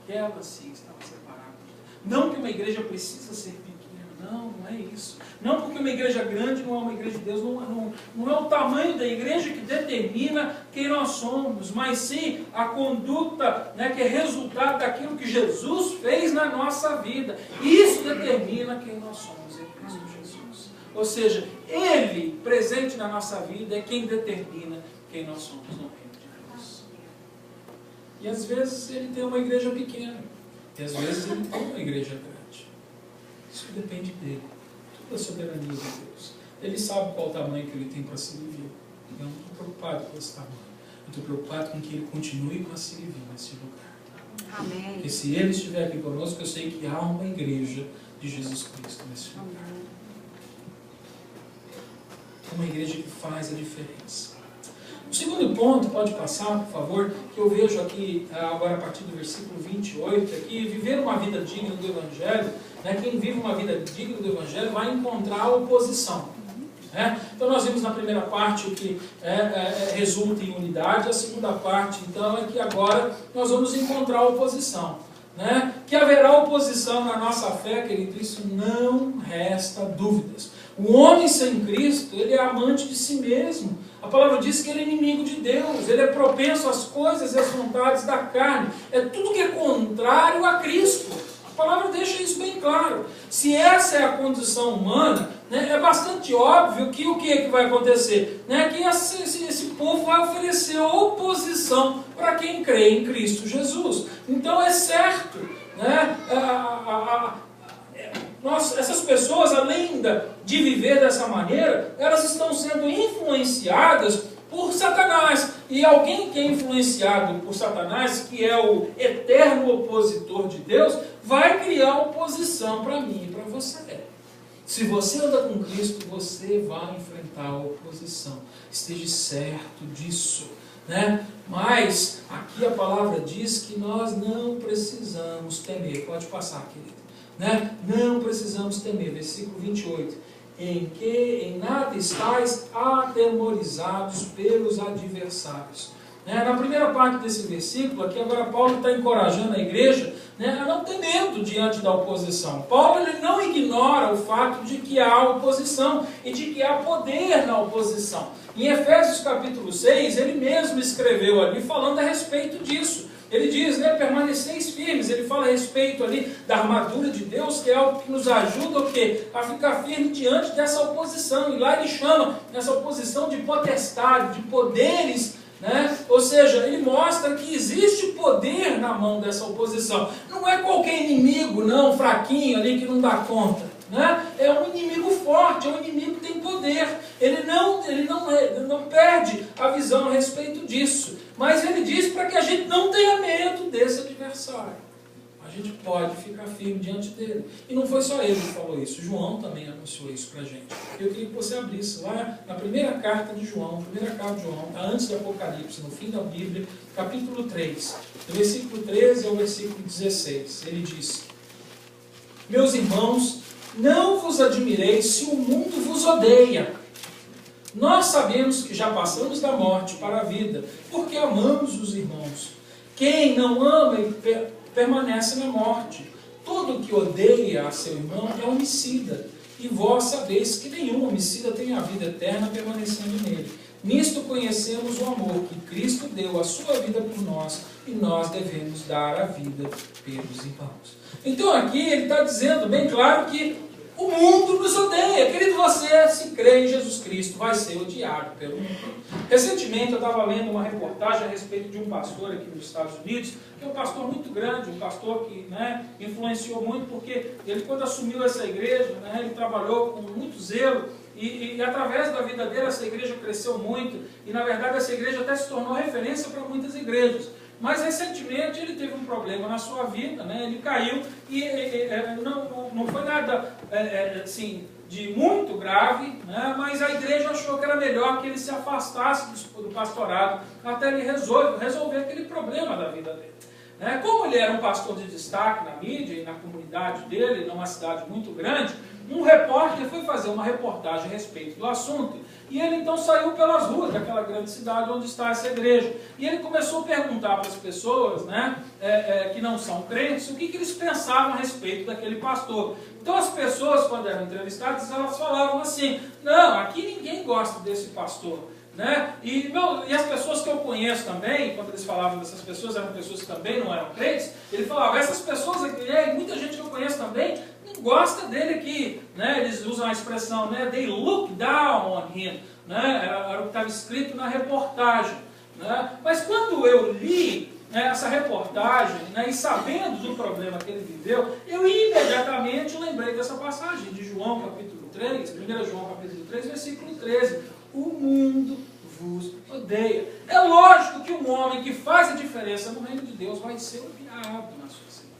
Aquela sim estava separada. Não que uma igreja precisa ser pequena, não é isso. Não porque uma igreja grande não é uma igreja de Deus, não é o tamanho da igreja que determina quem nós somos, mas sim a conduta, né, que é resultado daquilo que Jesus fez na nossa vida. Isso determina quem nós somos em Cristo Jesus. Ou seja, Ele presente na nossa vida é quem determina quem nós somos no reino de Deus. E às vezes Ele tem uma igreja pequena. E às vezes ele tem uma igreja grande. Isso depende dele. Tudo é soberania de Deus. Ele sabe qual o tamanho que ele tem para servir. Eu não estou preocupado com esse tamanho. Eu estou preocupado com que ele continue para servir nesse lugar. Amém. Porque se ele estiver aqui conosco, eu sei que há uma igreja de Jesus Cristo nesse lugar. É uma igreja que faz a diferença. O segundo ponto, pode passar, por favor, que eu vejo aqui, agora a partir do versículo 28, aqui, viver uma vida digna do Evangelho, né, quem vive uma vida digna do Evangelho vai encontrar oposição. Né? Então nós vimos na primeira parte o que resulta em unidade, a segunda parte, então, é que agora nós vamos encontrar oposição. Né? Que haverá oposição na nossa fé, querido, isso não resta dúvidas. O homem sem Cristo, ele é amante de si mesmo. A palavra diz que ele é inimigo de Deus, ele é propenso às coisas e às vontades da carne. É tudo que é contrário a Cristo. A palavra deixa isso bem claro. Se essa é a condição humana, né, é bastante óbvio que o que é que vai acontecer? Né, que esse povo vai oferecer oposição para quem crê em Cristo Jesus. Então é certo, né, essas pessoas, além de viver dessa maneira, elas estão sendo influenciadas por Satanás. E alguém que é influenciado por Satanás, que é o eterno opositor de Deus, vai criar oposição para mim e para você. Se você anda com Cristo, você vai enfrentar a oposição. Esteja certo disso. Né? Mas aqui a palavra diz que nós não precisamos temer. Pode passar, querido. Né? Não precisamos temer. Versículo 28. Em que em nada estáis atemorizados pelos adversários. Na primeira parte desse versículo, aqui agora Paulo está encorajando a igreja, a não ter medo diante da oposição. Paulo ele não ignora o fato de que há oposição e de que há poder na oposição. Em Efésios capítulo 6, ele mesmo escreveu ali falando a respeito disso. Ele diz, permaneceis firmes. Ele fala a respeito ali da armadura de Deus, que é algo que nos ajuda o quê? A ficar firme diante dessa oposição. E lá ele chama essa oposição de potestade, de poderes, ou seja, ele mostra que existe poder na mão dessa oposição. Não é qualquer inimigo, não, fraquinho ali que não dá conta. É um inimigo forte, é um inimigo que tem poder. Ele não perde a visão a respeito disso. Mas ele diz para que a gente não tenha medo desse adversário. A gente pode ficar firme diante dele. E não foi só ele que falou isso. João também anunciou isso para a gente. Eu queria que você abrisse lá na primeira carta de João, antes do Apocalipse, no fim da Bíblia, capítulo 3, do versículo 13 ao versículo 16. Ele diz: Meus irmãos, não vos admireis se o mundo vos odeia. Nós sabemos que já passamos da morte para a vida, porque amamos os irmãos. Quem não ama permanece na morte. Todo que odeia a seu irmão é homicida. E vós sabeis que nenhum homicida tem a vida eterna permanecendo nele. Nisto conhecemos o amor que Cristo deu a sua vida por nós, e nós devemos dar a vida pelos irmãos. Então aqui ele está dizendo bem claro que o mundo nos odeia. Querido, você, se crê em Jesus Cristo, vai ser odiado pelo mundo. Recentemente eu estava lendo uma reportagem a respeito de um pastor aqui nos Estados Unidos, que é um pastor muito grande, um pastor que influenciou muito, porque ele, quando assumiu essa igreja, ele trabalhou com muito zelo, e através da vida dele essa igreja cresceu muito, e na verdade essa igreja até se tornou referência para muitas igrejas. Mas recentemente ele teve um problema na sua vida, ele caiu e não foi nada assim, de muito grave, mas a igreja achou que era melhor que ele se afastasse do pastorado até ele resolver aquele problema da vida dele. Como ele era um pastor de destaque na mídia e na comunidade dele, numa cidade muito grande, um repórter foi fazer uma reportagem a respeito do assunto, e ele então saiu pelas ruas daquela grande cidade onde está essa igreja, e ele começou a perguntar para as pessoas que não são crentes, o que eles pensavam a respeito daquele pastor. Então as pessoas, quando eram entrevistadas, elas falavam assim: não, aqui ninguém gosta desse pastor. E as pessoas que eu conheço também, quando eles falavam dessas pessoas, eram pessoas que também não eram crentes, ele falava: essas pessoas aqui, muita gente que eu conheço também, não gosta dele aqui, eles usam a expressão, they look down on him, era o que estava escrito na reportagem. Mas quando eu li essa reportagem, e sabendo do problema que ele viveu, eu imediatamente lembrei dessa passagem de João capítulo 3, 1 João capítulo 3, versículo 13. O mundo vos odeia. É lógico que um homem que faz a diferença no reino de Deus vai ser odiado na sociedade.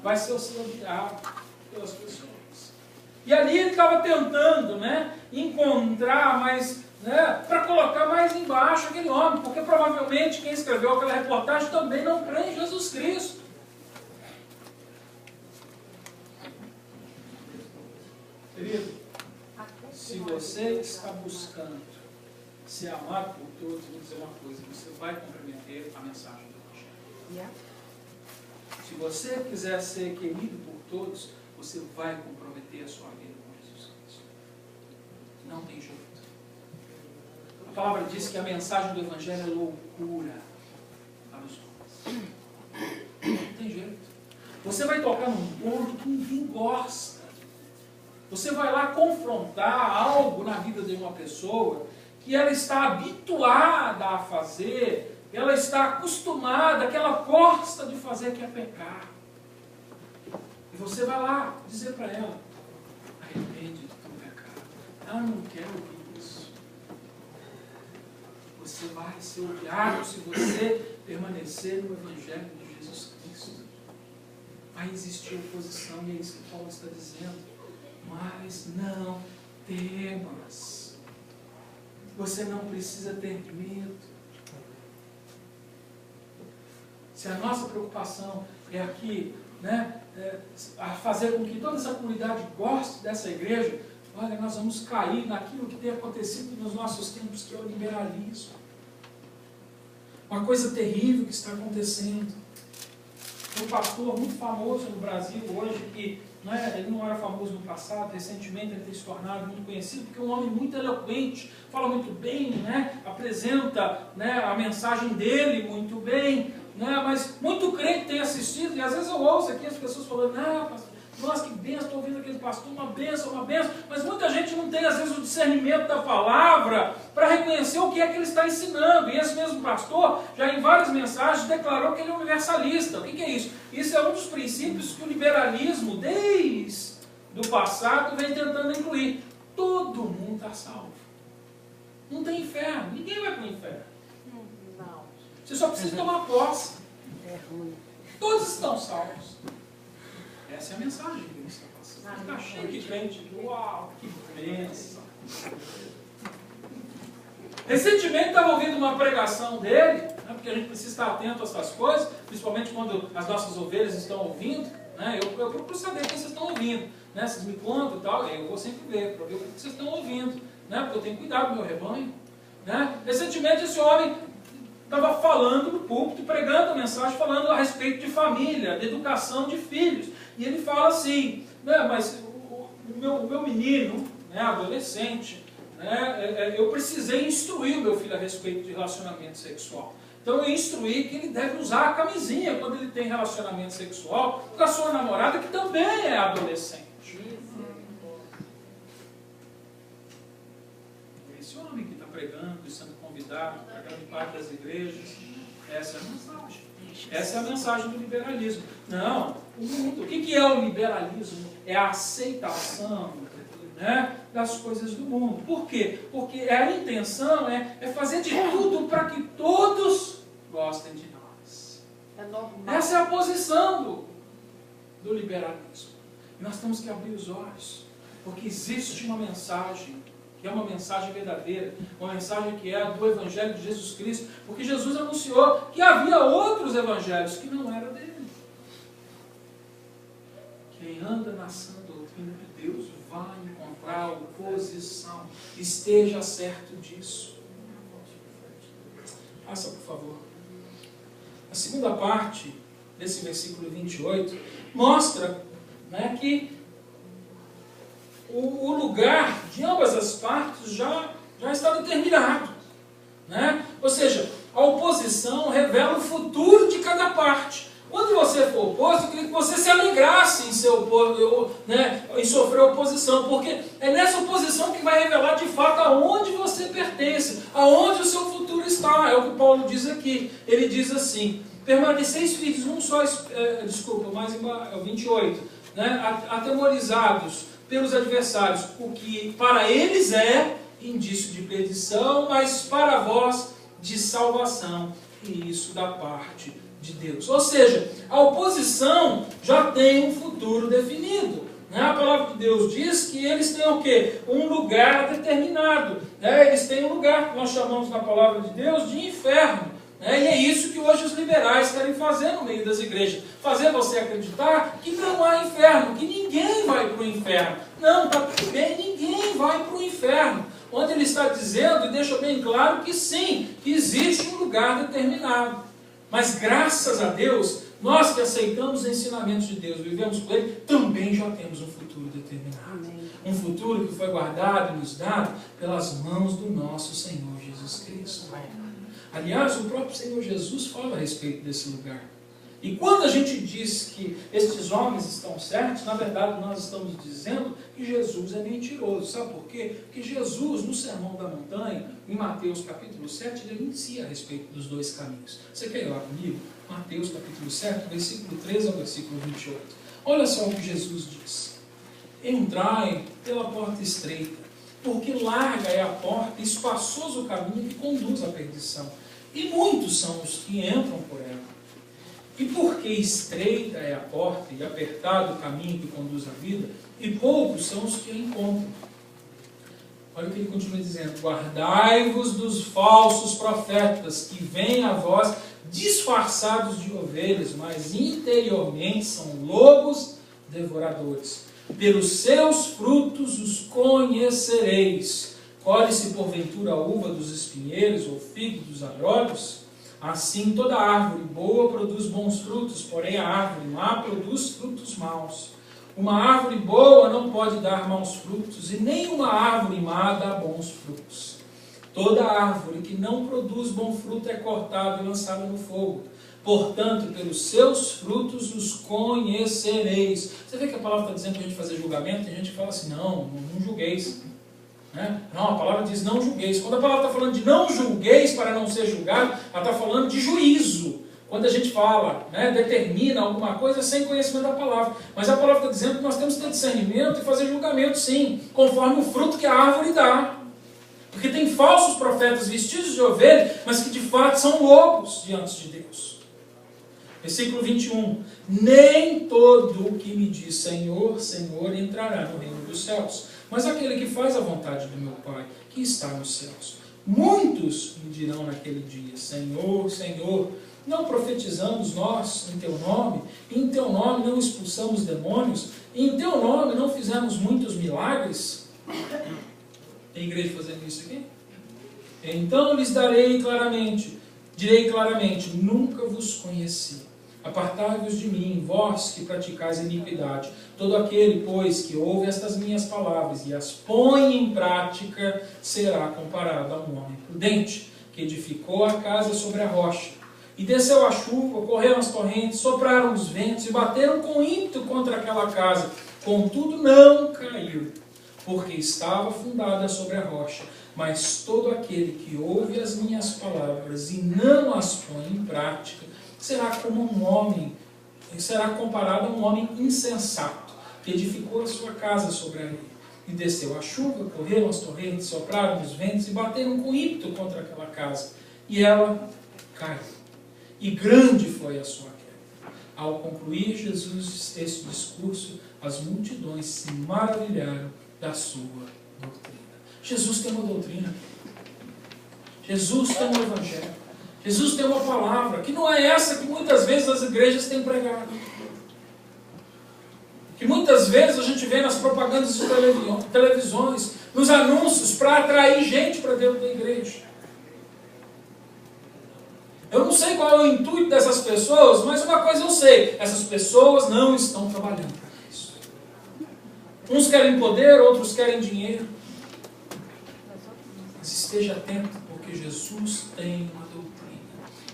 Vai ser odiado pelas pessoas. E ali ele estava tentando encontrar mais, para colocar mais embaixo aquele homem, porque provavelmente quem escreveu aquela reportagem também não crê em Jesus Cristo. Querido, se você está buscando ser amado por todos, vou dizer uma coisa: você vai comprometer a mensagem do Evangelho. Se você quiser ser querido por todos, você vai comprometer a sua vida com Jesus Cristo. Não tem jeito. A palavra diz que a mensagem do Evangelho é loucura para os homens. Não tem jeito. Você vai tocar num ponto que ninguém gosta. Você vai lá confrontar algo na vida de uma pessoa que ela está habituada a fazer, ela está acostumada, que ela gosta de fazer, que é pecar. E você vai lá dizer para ela: arrepende do teu pecado. Ela não quer ouvir isso. Você vai ser odiado se você permanecer no Evangelho de Jesus Cristo. Vai existir oposição, e é isso que Paulo está dizendo. Mas não temas. Você não precisa ter medo. Se a nossa preocupação é aqui, a fazer com que toda essa comunidade goste dessa igreja, olha, nós vamos cair naquilo que tem acontecido nos nossos tempos, que é o liberalismo. Uma coisa terrível que está acontecendo. Tem um pastor muito famoso no Brasil hoje, que ele não era famoso no passado, recentemente ele tem se tornado muito conhecido, porque é um homem muito eloquente, fala muito bem, apresenta a mensagem dele muito bem, mas muito crente tem assistido, e às vezes eu ouço aqui as pessoas falando, pastor, nossa, que benção, estou ouvindo aquele pastor, uma benção, mas muita gente não tem às vezes o discernimento da palavra para reconhecer o que é que ele está ensinando, e esse mesmo pastor já em várias mensagens declarou que ele é universalista. O que é isso? Isso é um dos princípios que o liberalismo, desde o passado, vem tentando incluir. Todo mundo está salvo. Não tem inferno, ninguém vai para o inferno. Não. Você só precisa tomar posse. É ruim. Todos estão salvos. Essa é a mensagem que ele está passando. Está cheio de crente. Uau, que bênção. Recentemente estava ouvindo uma pregação dele, porque a gente precisa estar atento a essas coisas, principalmente quando as nossas ovelhas estão ouvindo. Eu procuro saber o que vocês estão ouvindo. Vocês me contam e tal, eu vou sempre ver, para ver o que vocês estão ouvindo. Porque eu tenho cuidado do meu rebanho. Recentemente esse homem estava falando no púlpito, pregando a mensagem, falando a respeito de família, de educação de filhos. E ele fala assim, mas o meu menino, adolescente, eu precisei instruir o meu filho a respeito de relacionamento sexual. Então eu instruí que ele deve usar a camisinha quando ele tem relacionamento sexual com a sua namorada, que também é adolescente. Esse homem que está pregando e sendo convidado para grande parte das igrejas, essa é a mensagem. Essa é a mensagem do liberalismo. Não, o que é o liberalismo? É a aceitação das coisas do mundo. Por quê? Porque a intenção é fazer de tudo para que todos gostem de nós. É normal. Essa é a posição do liberalismo. E nós temos que abrir os olhos, porque existe uma mensagem, que é uma mensagem verdadeira, uma mensagem que é do Evangelho de Jesus Cristo, porque Jesus anunciou que havia outros evangelhos que não eram dele. Quem anda na sã doutrina de Deus vai encontrar oposição. Esteja certo disso. Passa, por favor. A segunda parte desse versículo 28 mostra que o lugar de ambas as partes já está determinado. Ou seja, a oposição revela o futuro de cada parte. Quando você for oposto, eu queria que você se alegrasse em sofrer oposição, porque é nessa oposição que vai revelar de fato aonde você pertence, aonde o seu futuro está. É o que Paulo diz aqui. Ele diz assim, permaneceis firmes num só, mas é o 28, atemorizados pelos adversários, o que para eles é indício de perdição, mas para vós de salvação, e isso da parte de Deus. Ou seja, a oposição já tem um futuro definido. A palavra de Deus diz que eles têm o quê? Um lugar determinado. Eles têm um lugar que nós chamamos na palavra de Deus de inferno. E é isso que hoje os liberais querem fazer no meio das igrejas. Fazer você acreditar que não há inferno, que ninguém vai para o inferno. Não, está tudo bem, ninguém vai para o inferno. Onde ele está dizendo, e deixa bem claro que sim, que existe um lugar determinado. Mas graças a Deus, nós que aceitamos os ensinamentos de Deus, vivemos com Ele, também já temos um futuro determinado. Amém. Um futuro que foi guardado e nos dado pelas mãos do nosso Senhor Jesus Cristo. Aliás, o próprio Senhor Jesus fala a respeito desse lugar. E quando a gente diz que estes homens estão certos, na verdade nós estamos dizendo que Jesus é mentiroso. Sabe por quê? Porque Jesus, no Sermão da Montanha, em Mateus capítulo 7, ele inicia a respeito dos dois caminhos. Você quer ir lá comigo? Mateus capítulo 7, versículo 13 ao versículo 28. Olha só o que Jesus diz. Entrai pela porta estreita, porque larga é a porta e espaçoso o caminho que conduz à perdição. E muitos são os que entram por ela. E porque estreita é a porta e apertado o caminho que conduz à vida, e poucos são os que a encontram. Olha o que ele continua dizendo: guardai-vos dos falsos profetas, que vêm a vós disfarçados de ovelhas, mas interiormente são lobos devoradores. Pelos seus frutos os conhecereis. Colhe-se porventura a uva dos espinheiros ou figo dos abrolhos? Assim toda árvore boa produz bons frutos, porém a árvore má produz frutos maus. Uma árvore boa não pode dar maus frutos, e nem uma árvore má dá bons frutos. Toda árvore que não produz bom fruto é cortada e lançada no fogo. Portanto, pelos seus frutos os conhecereis. Você vê que a palavra está dizendo para a gente fazer julgamento? Tem gente que fala assim: não julgueis. Né? Não, a palavra diz não julgueis. Quando a palavra está falando de não julgueis para não ser julgado, ela está falando de juízo. Quando a gente fala, né, determina alguma coisa sem conhecimento da palavra. Mas a palavra está dizendo que nós temos que ter discernimento e fazer julgamento, sim, conforme o fruto que a árvore dá. Porque tem falsos profetas vestidos de ovelha, mas que de fato são lobos diante de Deus. Versículo 21. Nem todo o que me diz Senhor, Senhor entrará no reino dos céus, mas aquele que faz a vontade do meu Pai, que está nos céus. Muitos me dirão naquele dia: Senhor, Senhor, não profetizamos nós em Teu nome? E em Teu nome não expulsamos demônios? E em Teu nome não fizemos muitos milagres? Tem igreja fazendo isso aqui? Então lhes direi claramente, nunca vos conheci. Apartai-vos de mim, vós que praticais iniquidade. Todo aquele, pois, que ouve estas minhas palavras e as põe em prática, será comparado a um homem prudente, que edificou a casa sobre a rocha. E desceu a chuva, correram as torrentes, sopraram os ventos e bateram com ímpeto contra aquela casa. Contudo não caiu, porque estava fundada sobre a rocha. Mas todo aquele que ouve as minhas palavras e não as põe em prática, será como um homem, será comparado a um homem insensato, que edificou a sua casa sobre a areia. E desceu a chuva, correram as torrentes, sopraram os ventos e bateram com ímpeto contra aquela casa. E ela caiu. E grande foi a sua queda. Ao concluir Jesus este discurso, as multidões se maravilharam da sua doutrina. Jesus tem uma doutrina. Jesus tem um evangelho. Jesus tem uma palavra, que não é essa que muitas vezes as igrejas têm pregado. Que muitas vezes a gente vê nas propagandas de televisões, nos anúncios, para atrair gente para dentro da igreja. Eu não sei qual é o intuito dessas pessoas, mas uma coisa eu sei: essas pessoas não estão trabalhando para isso. Uns querem poder, outros querem dinheiro. Mas esteja atento, porque Jesus tem uma doutrina.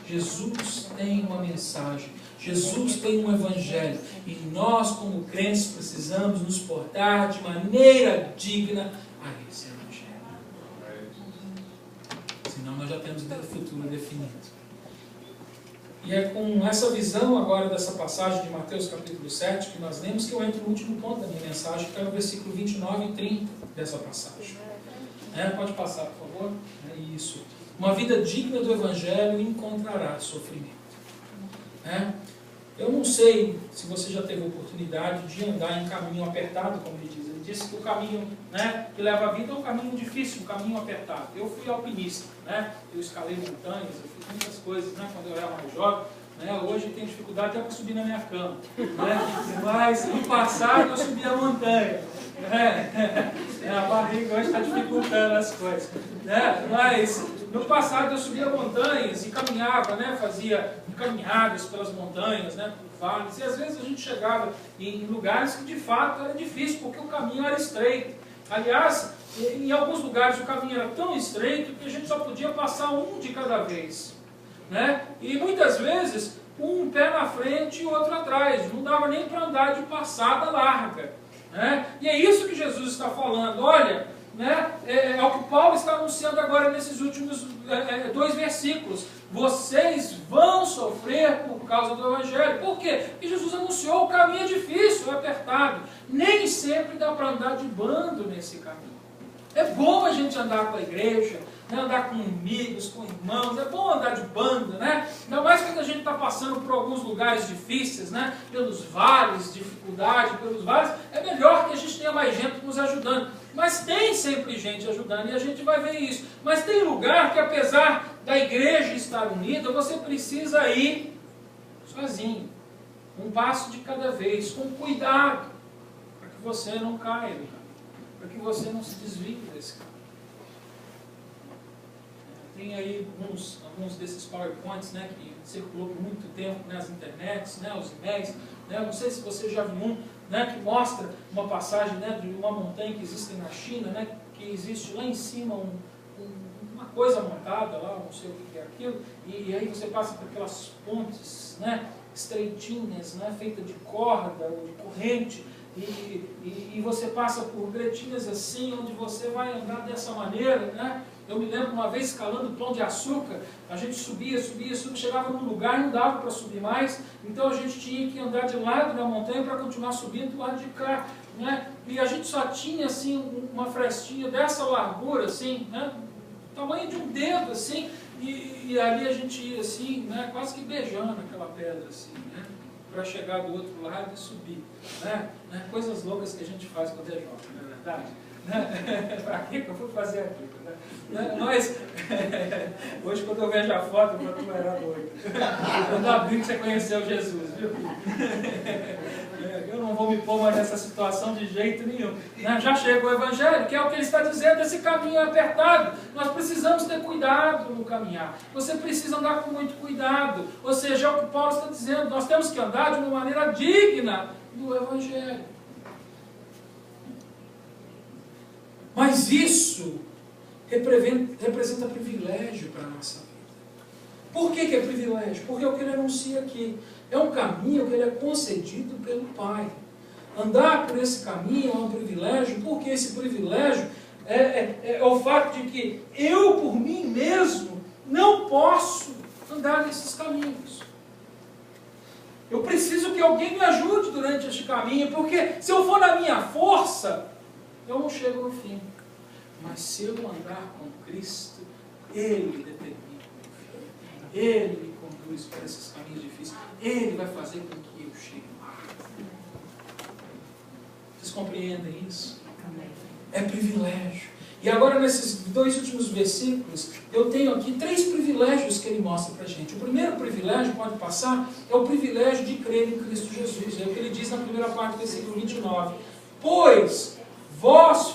Jesus tem uma mensagem. Jesus tem um evangelho. E nós, como crentes, precisamos nos portar de maneira digna a esse evangelho. Senão nós já temos o futuro definido. E é com essa visão agora dessa passagem de Mateus capítulo 7 que nós lemos que eu entro no último ponto da minha mensagem, que é no versículo 29 e 30 dessa passagem. Pode passar, por favor. É isso. Uma vida digna do evangelho encontrará sofrimento. Eu não sei se você já teve a oportunidade de andar em caminho apertado, como ele diz. Ele disse que o caminho, que leva a vida é um caminho difícil, um caminho apertado. Eu fui alpinista, eu escalei montanhas, eu fiz muitas coisas quando eu era mais jovem. Hoje eu tenho dificuldade até para subir na minha cama. Mas no passado eu subi a montanha. A barriga hoje está dificultando as coisas. Mas no passado eu subia montanhas e caminhava, fazia caminhadas pelas montanhas, por vales. E às vezes a gente chegava em lugares que de fato era difícil, porque o caminho era estreito. Aliás, em alguns lugares o caminho era tão estreito que a gente só podia passar um de cada vez. E muitas vezes um pé na frente e o outro atrás. Não dava nem para andar de passada larga. E é isso que Jesus está falando. Olha, é o que Paulo está anunciando agora nesses últimos 2 versículos. Vocês vão sofrer por causa do evangelho. Por quê? Porque Jesus anunciou: o caminho é difícil, é apertado. Nem sempre dá para andar de bando nesse caminho. É bom a gente andar com a igreja, andar com amigos, com irmãos. É bom andar de bando, Ainda mais quando a gente está passando por alguns lugares difíceis, pelos vales, dificuldade, pelos vales. É melhor que a gente tenha mais gente nos ajudando. Mas tem sempre gente ajudando e a gente vai ver isso. Mas tem lugar que, apesar da igreja estar unida, você precisa ir sozinho. Um passo de cada vez, com cuidado, para que você não caia, para que você não se desvie desse caminho. Tem aí alguns desses PowerPoints, né, que circulou por muito tempo nas internets, né, os e-mails. Né, não sei se você já viu um, né, que mostra uma passagem, né, de uma montanha que existe na China, né, que existe lá em cima uma coisa montada lá, não sei o que é aquilo, e aí você passa por aquelas pontes, né, estreitinhas, né, feitas de corda ou de corrente, e você passa por gretinhas assim, onde você vai andar dessa maneira, né? Eu me lembro uma vez escalando o Pão de Açúcar, a gente subia, chegava num lugar e não dava para subir mais, então a gente tinha que andar de lado da montanha para continuar subindo do lado de cá, né? E a gente só tinha assim uma frestinha dessa largura, assim, né? Tamanho de um dedo, assim, e ali a gente ia assim, né? Quase que beijando aquela pedra, assim, né? Para chegar do outro lado e subir, né? Coisas loucas que a gente faz quando é jovem, não é verdade? Para que eu fui fazer aquilo? Né? Mas, hoje quando eu vejo a foto, eu falo, tu era doido. Eu não abri que você conheceu Jesus, viu? Eu não vou me pôr mais nessa situação de jeito nenhum. Já chegou o Evangelho, que é o que ele está dizendo, esse caminho é apertado. Nós precisamos ter cuidado no caminhar. Você precisa andar com muito cuidado. Ou seja, é o que Paulo está dizendo, nós temos que andar de uma maneira digna do Evangelho. Mas isso representa privilégio para a nossa vida. Por que é privilégio? Porque é o que ele anuncia aqui. É um caminho que ele é concedido pelo Pai. Andar por esse caminho é um privilégio, porque esse privilégio é o fato de que eu, por mim mesmo, não posso andar nesses caminhos. Eu preciso que alguém me ajude durante este caminho, porque se eu for na minha força, eu não chego no fim. Mas se eu andar com Cristo, Ele determina o meu fim. Ele me conduz por esses caminhos difíceis. Ele vai fazer com que eu chegue lá. Vocês compreendem isso? É privilégio. E agora, nesses 2 últimos versículos, eu tenho aqui 3 privilégios que ele mostra para a gente. O primeiro privilégio, pode passar, é o privilégio de crer em Cristo Jesus. É o que ele diz na primeira parte do versículo 29. Pois vos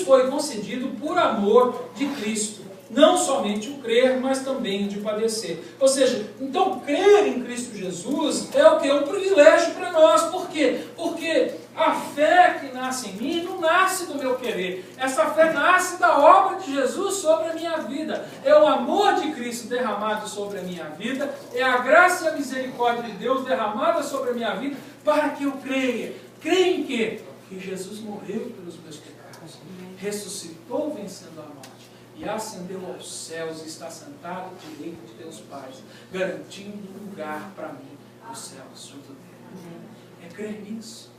foi concedido por amor de Cristo, não somente o crer, mas também o de padecer. Ou seja, então crer em Cristo Jesus é o que? É um privilégio para nós. Por quê? Porque a fé que nasce em mim não nasce do meu querer. Essa fé nasce da obra de Jesus sobre a minha vida. É o amor de Cristo derramado sobre a minha vida, é a graça e a misericórdia de Deus derramada sobre a minha vida, para que eu creia. Creia em quê? Que Jesus morreu pelos meus pecados, ressuscitou vencendo a morte e ascendeu aos céus e está sentado à direita de Deus Pai, garantindo um lugar para mim nos céus junto dele. É crer nisso.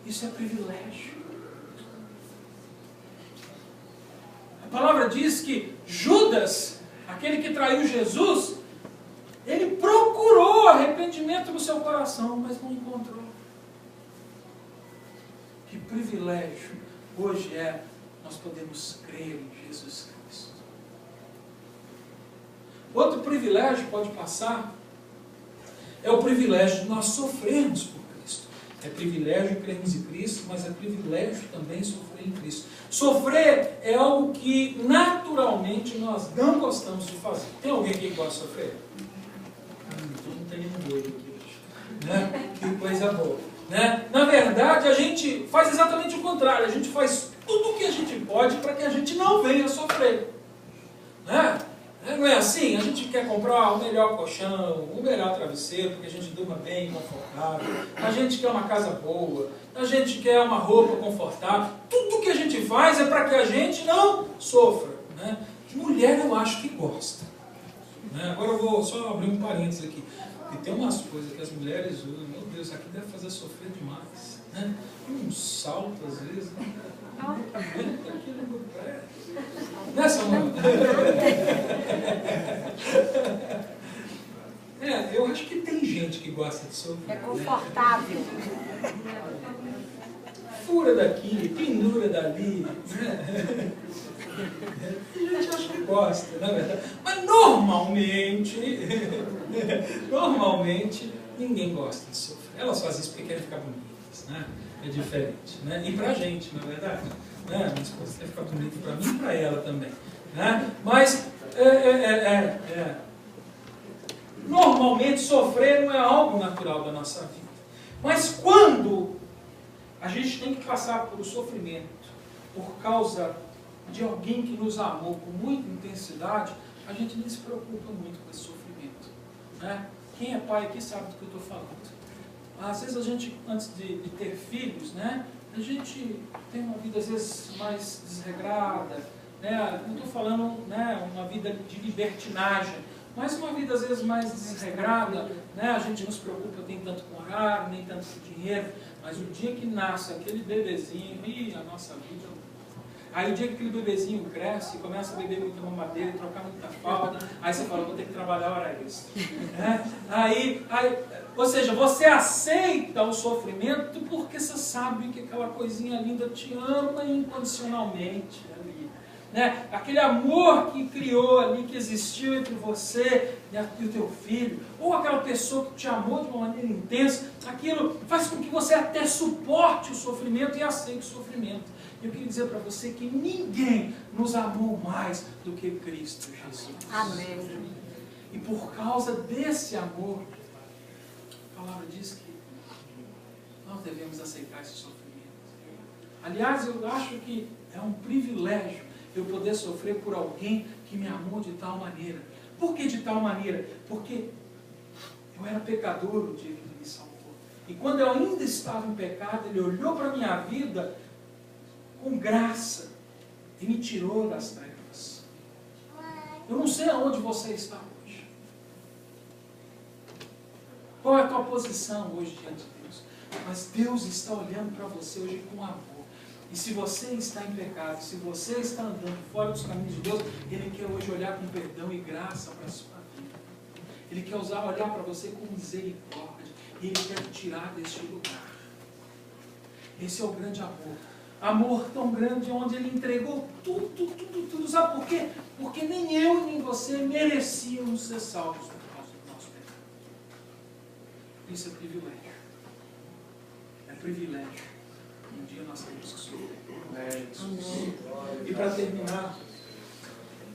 Isso é privilégio. A palavra diz que Judas, aquele que traiu Jesus, ele procurou arrependimento no seu coração, mas não encontrou. Que privilégio hoje nós podemos crer em Jesus Cristo. Outro privilégio pode passar é o privilégio de nós sofrermos por Cristo. É privilégio crermos em Cristo, mas é privilégio também sofrer em Cristo. Sofrer é algo que naturalmente nós não gostamos de fazer. Tem alguém aqui que gosta de sofrer? Então não tem nenhum doido aqui hoje. Né? Que coisa boa. Né? Na verdade, a gente faz exatamente o contrário. A gente faz tudo o que a gente pode para que a gente não venha sofrer. Né? Não é assim? A gente quer comprar o melhor colchão, o melhor travesseiro, porque a gente durma bem, confortável. A gente quer uma casa boa. A gente quer uma roupa confortável. Tudo que a gente faz é para que a gente não sofra. Né? Mulher, eu acho que gosta. Né? Agora eu vou só abrir um parênteses aqui. E tem umas coisas que as mulheres usam, meu Deus, isso aqui deve fazer sofrer demais. Né? Um salto às vezes. Né? Né, Samuel? Eu acho que tem gente que gosta de sofrer. É confortável. fura daqui, pendura dali. Né? A gente acha que gosta, na verdade. Mas normalmente, ninguém gosta de sofrer. Elas fazem isso porque querem ficar bonitas, né? É diferente, né? E pra gente, na verdade. Né? Minha esposa quer ficar bonita pra mim e pra ela também. Né? Mas, normalmente, sofrer não é algo natural da nossa vida. Mas quando a gente tem que passar por sofrimento por causa de alguém que nos amou com muita intensidade, a gente nem se preocupa muito com esse sofrimento. Né? Quem é pai aqui sabe do que eu estou falando. Às vezes a gente, antes de ter filhos, né, a gente tem uma vida às vezes mais desregrada, né? Não estou falando, né, uma vida de libertinagem, mas uma vida às vezes mais desregrada, né? A gente não se preocupa nem tanto com horário, nem tanto com dinheiro, mas o dia que nasce aquele bebezinho, a nossa vida. Aí o dia que aquele bebezinho cresce, começa a beber muita mamadeira e trocar muita fralda, aí você fala, vou ter que trabalhar hora extra. Né? Ou seja, você aceita o sofrimento porque você sabe que aquela coisinha linda te ama incondicionalmente. Né? Aquele amor que criou ali, que existiu entre você e o teu filho, ou aquela pessoa que te amou de uma maneira intensa, aquilo faz com que você até suporte o sofrimento e aceite o sofrimento. Eu queria dizer para você que ninguém nos amou mais do que Cristo Jesus. Amém. E por causa desse amor, a palavra diz que nós devemos aceitar esse sofrimento. Aliás, eu acho que é um privilégio eu poder sofrer por alguém que me amou de tal maneira. Por que de tal maneira? Porque eu era pecador o dia que ele me salvou. E quando eu ainda estava em pecado, ele olhou para a minha vida com graça e me tirou das trevas. Eu não sei aonde você está hoje. Qual é a tua posição hoje diante de Deus? Mas Deus está olhando para você hoje com amor. E se você está em pecado, se você está andando fora dos caminhos de Deus, Ele quer hoje olhar com perdão e graça para a sua vida. Ele quer olhar para você com misericórdia. E Ele quer te tirar deste lugar. Esse é o grande amor. Amor tão grande, onde Ele entregou tudo. Sabe por quê? Porque nem eu nem você merecíamos ser salvos por causa do nosso pecado. Isso é privilégio. É privilégio. Um dia nós temos que sofrer. E para terminar,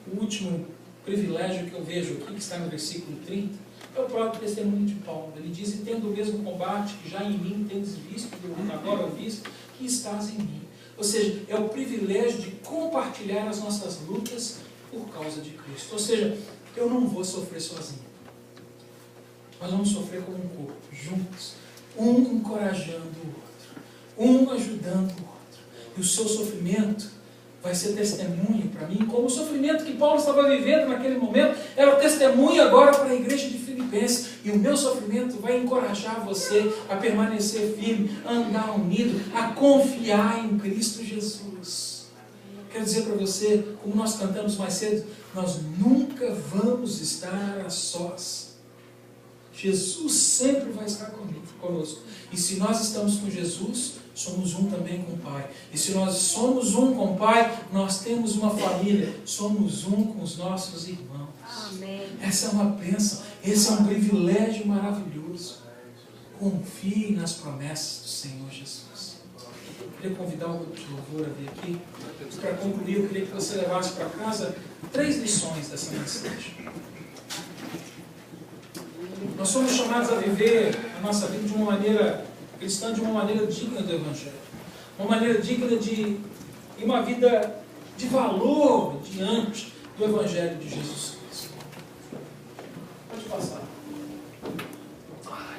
o último privilégio que eu vejo aqui, que está no versículo 30, é o próprio testemunho de Paulo. Ele diz, e tendo o mesmo combate que já em mim tendes visto, agora ouvisto, que estás em mim. Ou seja, é o privilégio de compartilhar as nossas lutas por causa de Cristo. Ou seja, eu não vou sofrer sozinho. Nós vamos sofrer como um corpo, juntos, um encorajando o outro, um ajudando o outro. E o seu sofrimento vai ser testemunho para mim, como o sofrimento que Paulo estava vivendo naquele momento era testemunho agora para a igreja de Filipenses. E o meu sofrimento vai encorajar você a permanecer firme, a andar unido, a confiar em Cristo Jesus. Quero dizer para você, como nós cantamos mais cedo, nós nunca vamos estar a sós. Jesus sempre vai estar conosco. E se nós estamos com Jesus, somos um também com o Pai. E se nós somos um com o Pai, nós temos uma família. Somos um com os nossos irmãos. Amém. Essa é uma bênção. Esse é um privilégio maravilhoso. Confie nas promessas do Senhor Jesus. Eu queria convidar o grupo de louvor a vir aqui. Para concluir, eu queria que você levasse para casa 3 lições dessa mensagem. Nós somos chamados a viver a nossa vida de uma maneira cristã, de uma maneira digna do Evangelho. Uma maneira digna de uma vida de valor diante do Evangelho de Jesus Cristo. Pode passar.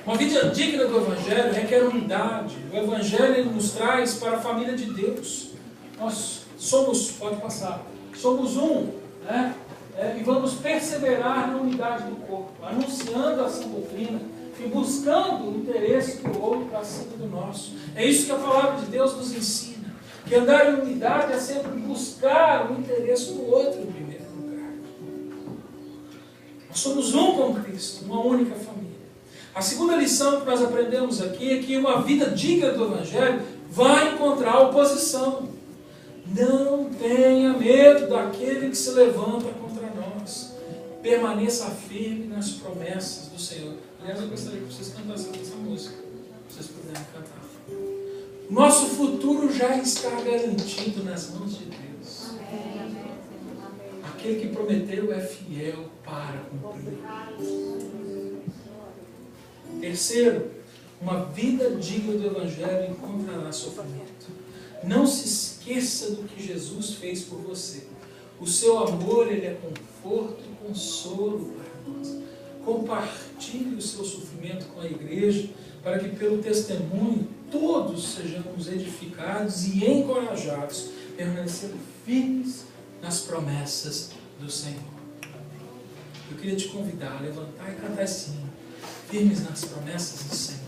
Uma vida digna do Evangelho requer unidade. O Evangelho ele nos traz para a família de Deus. Nós somos, pode passar, somos um, né? E vamos perseverar na unidade do corpo, anunciando a sã doutrina e buscando o interesse do outro acima do nosso. É isso que a palavra de Deus nos ensina. Que andar em unidade é sempre buscar o interesse do outro em primeiro lugar. Nós somos um com Cristo, uma única família. A segunda lição que nós aprendemos aqui é que uma vida digna do Evangelho vai encontrar oposição. Não tenha medo daquele que se levanta contra nós. Permaneça firme nas promessas do Senhor. Aliás, eu gostaria que vocês cantassem essa música, se vocês puderem cantar. Nosso futuro já está garantido nas mãos de Deus. Aquele que prometeu é fiel para cumprir. Terceiro, uma vida digna do Evangelho encontrará sofrimento. Não se esqueça do que Jesus fez por você. O seu amor, ele é conforto e consolo para nós. Compartilhe o seu sofrimento com a igreja, para que pelo testemunho todos sejamos edificados e encorajados, permanecendo firmes nas promessas do Senhor. Eu queria te convidar a levantar e cantar esse hino, firmes nas promessas do Senhor.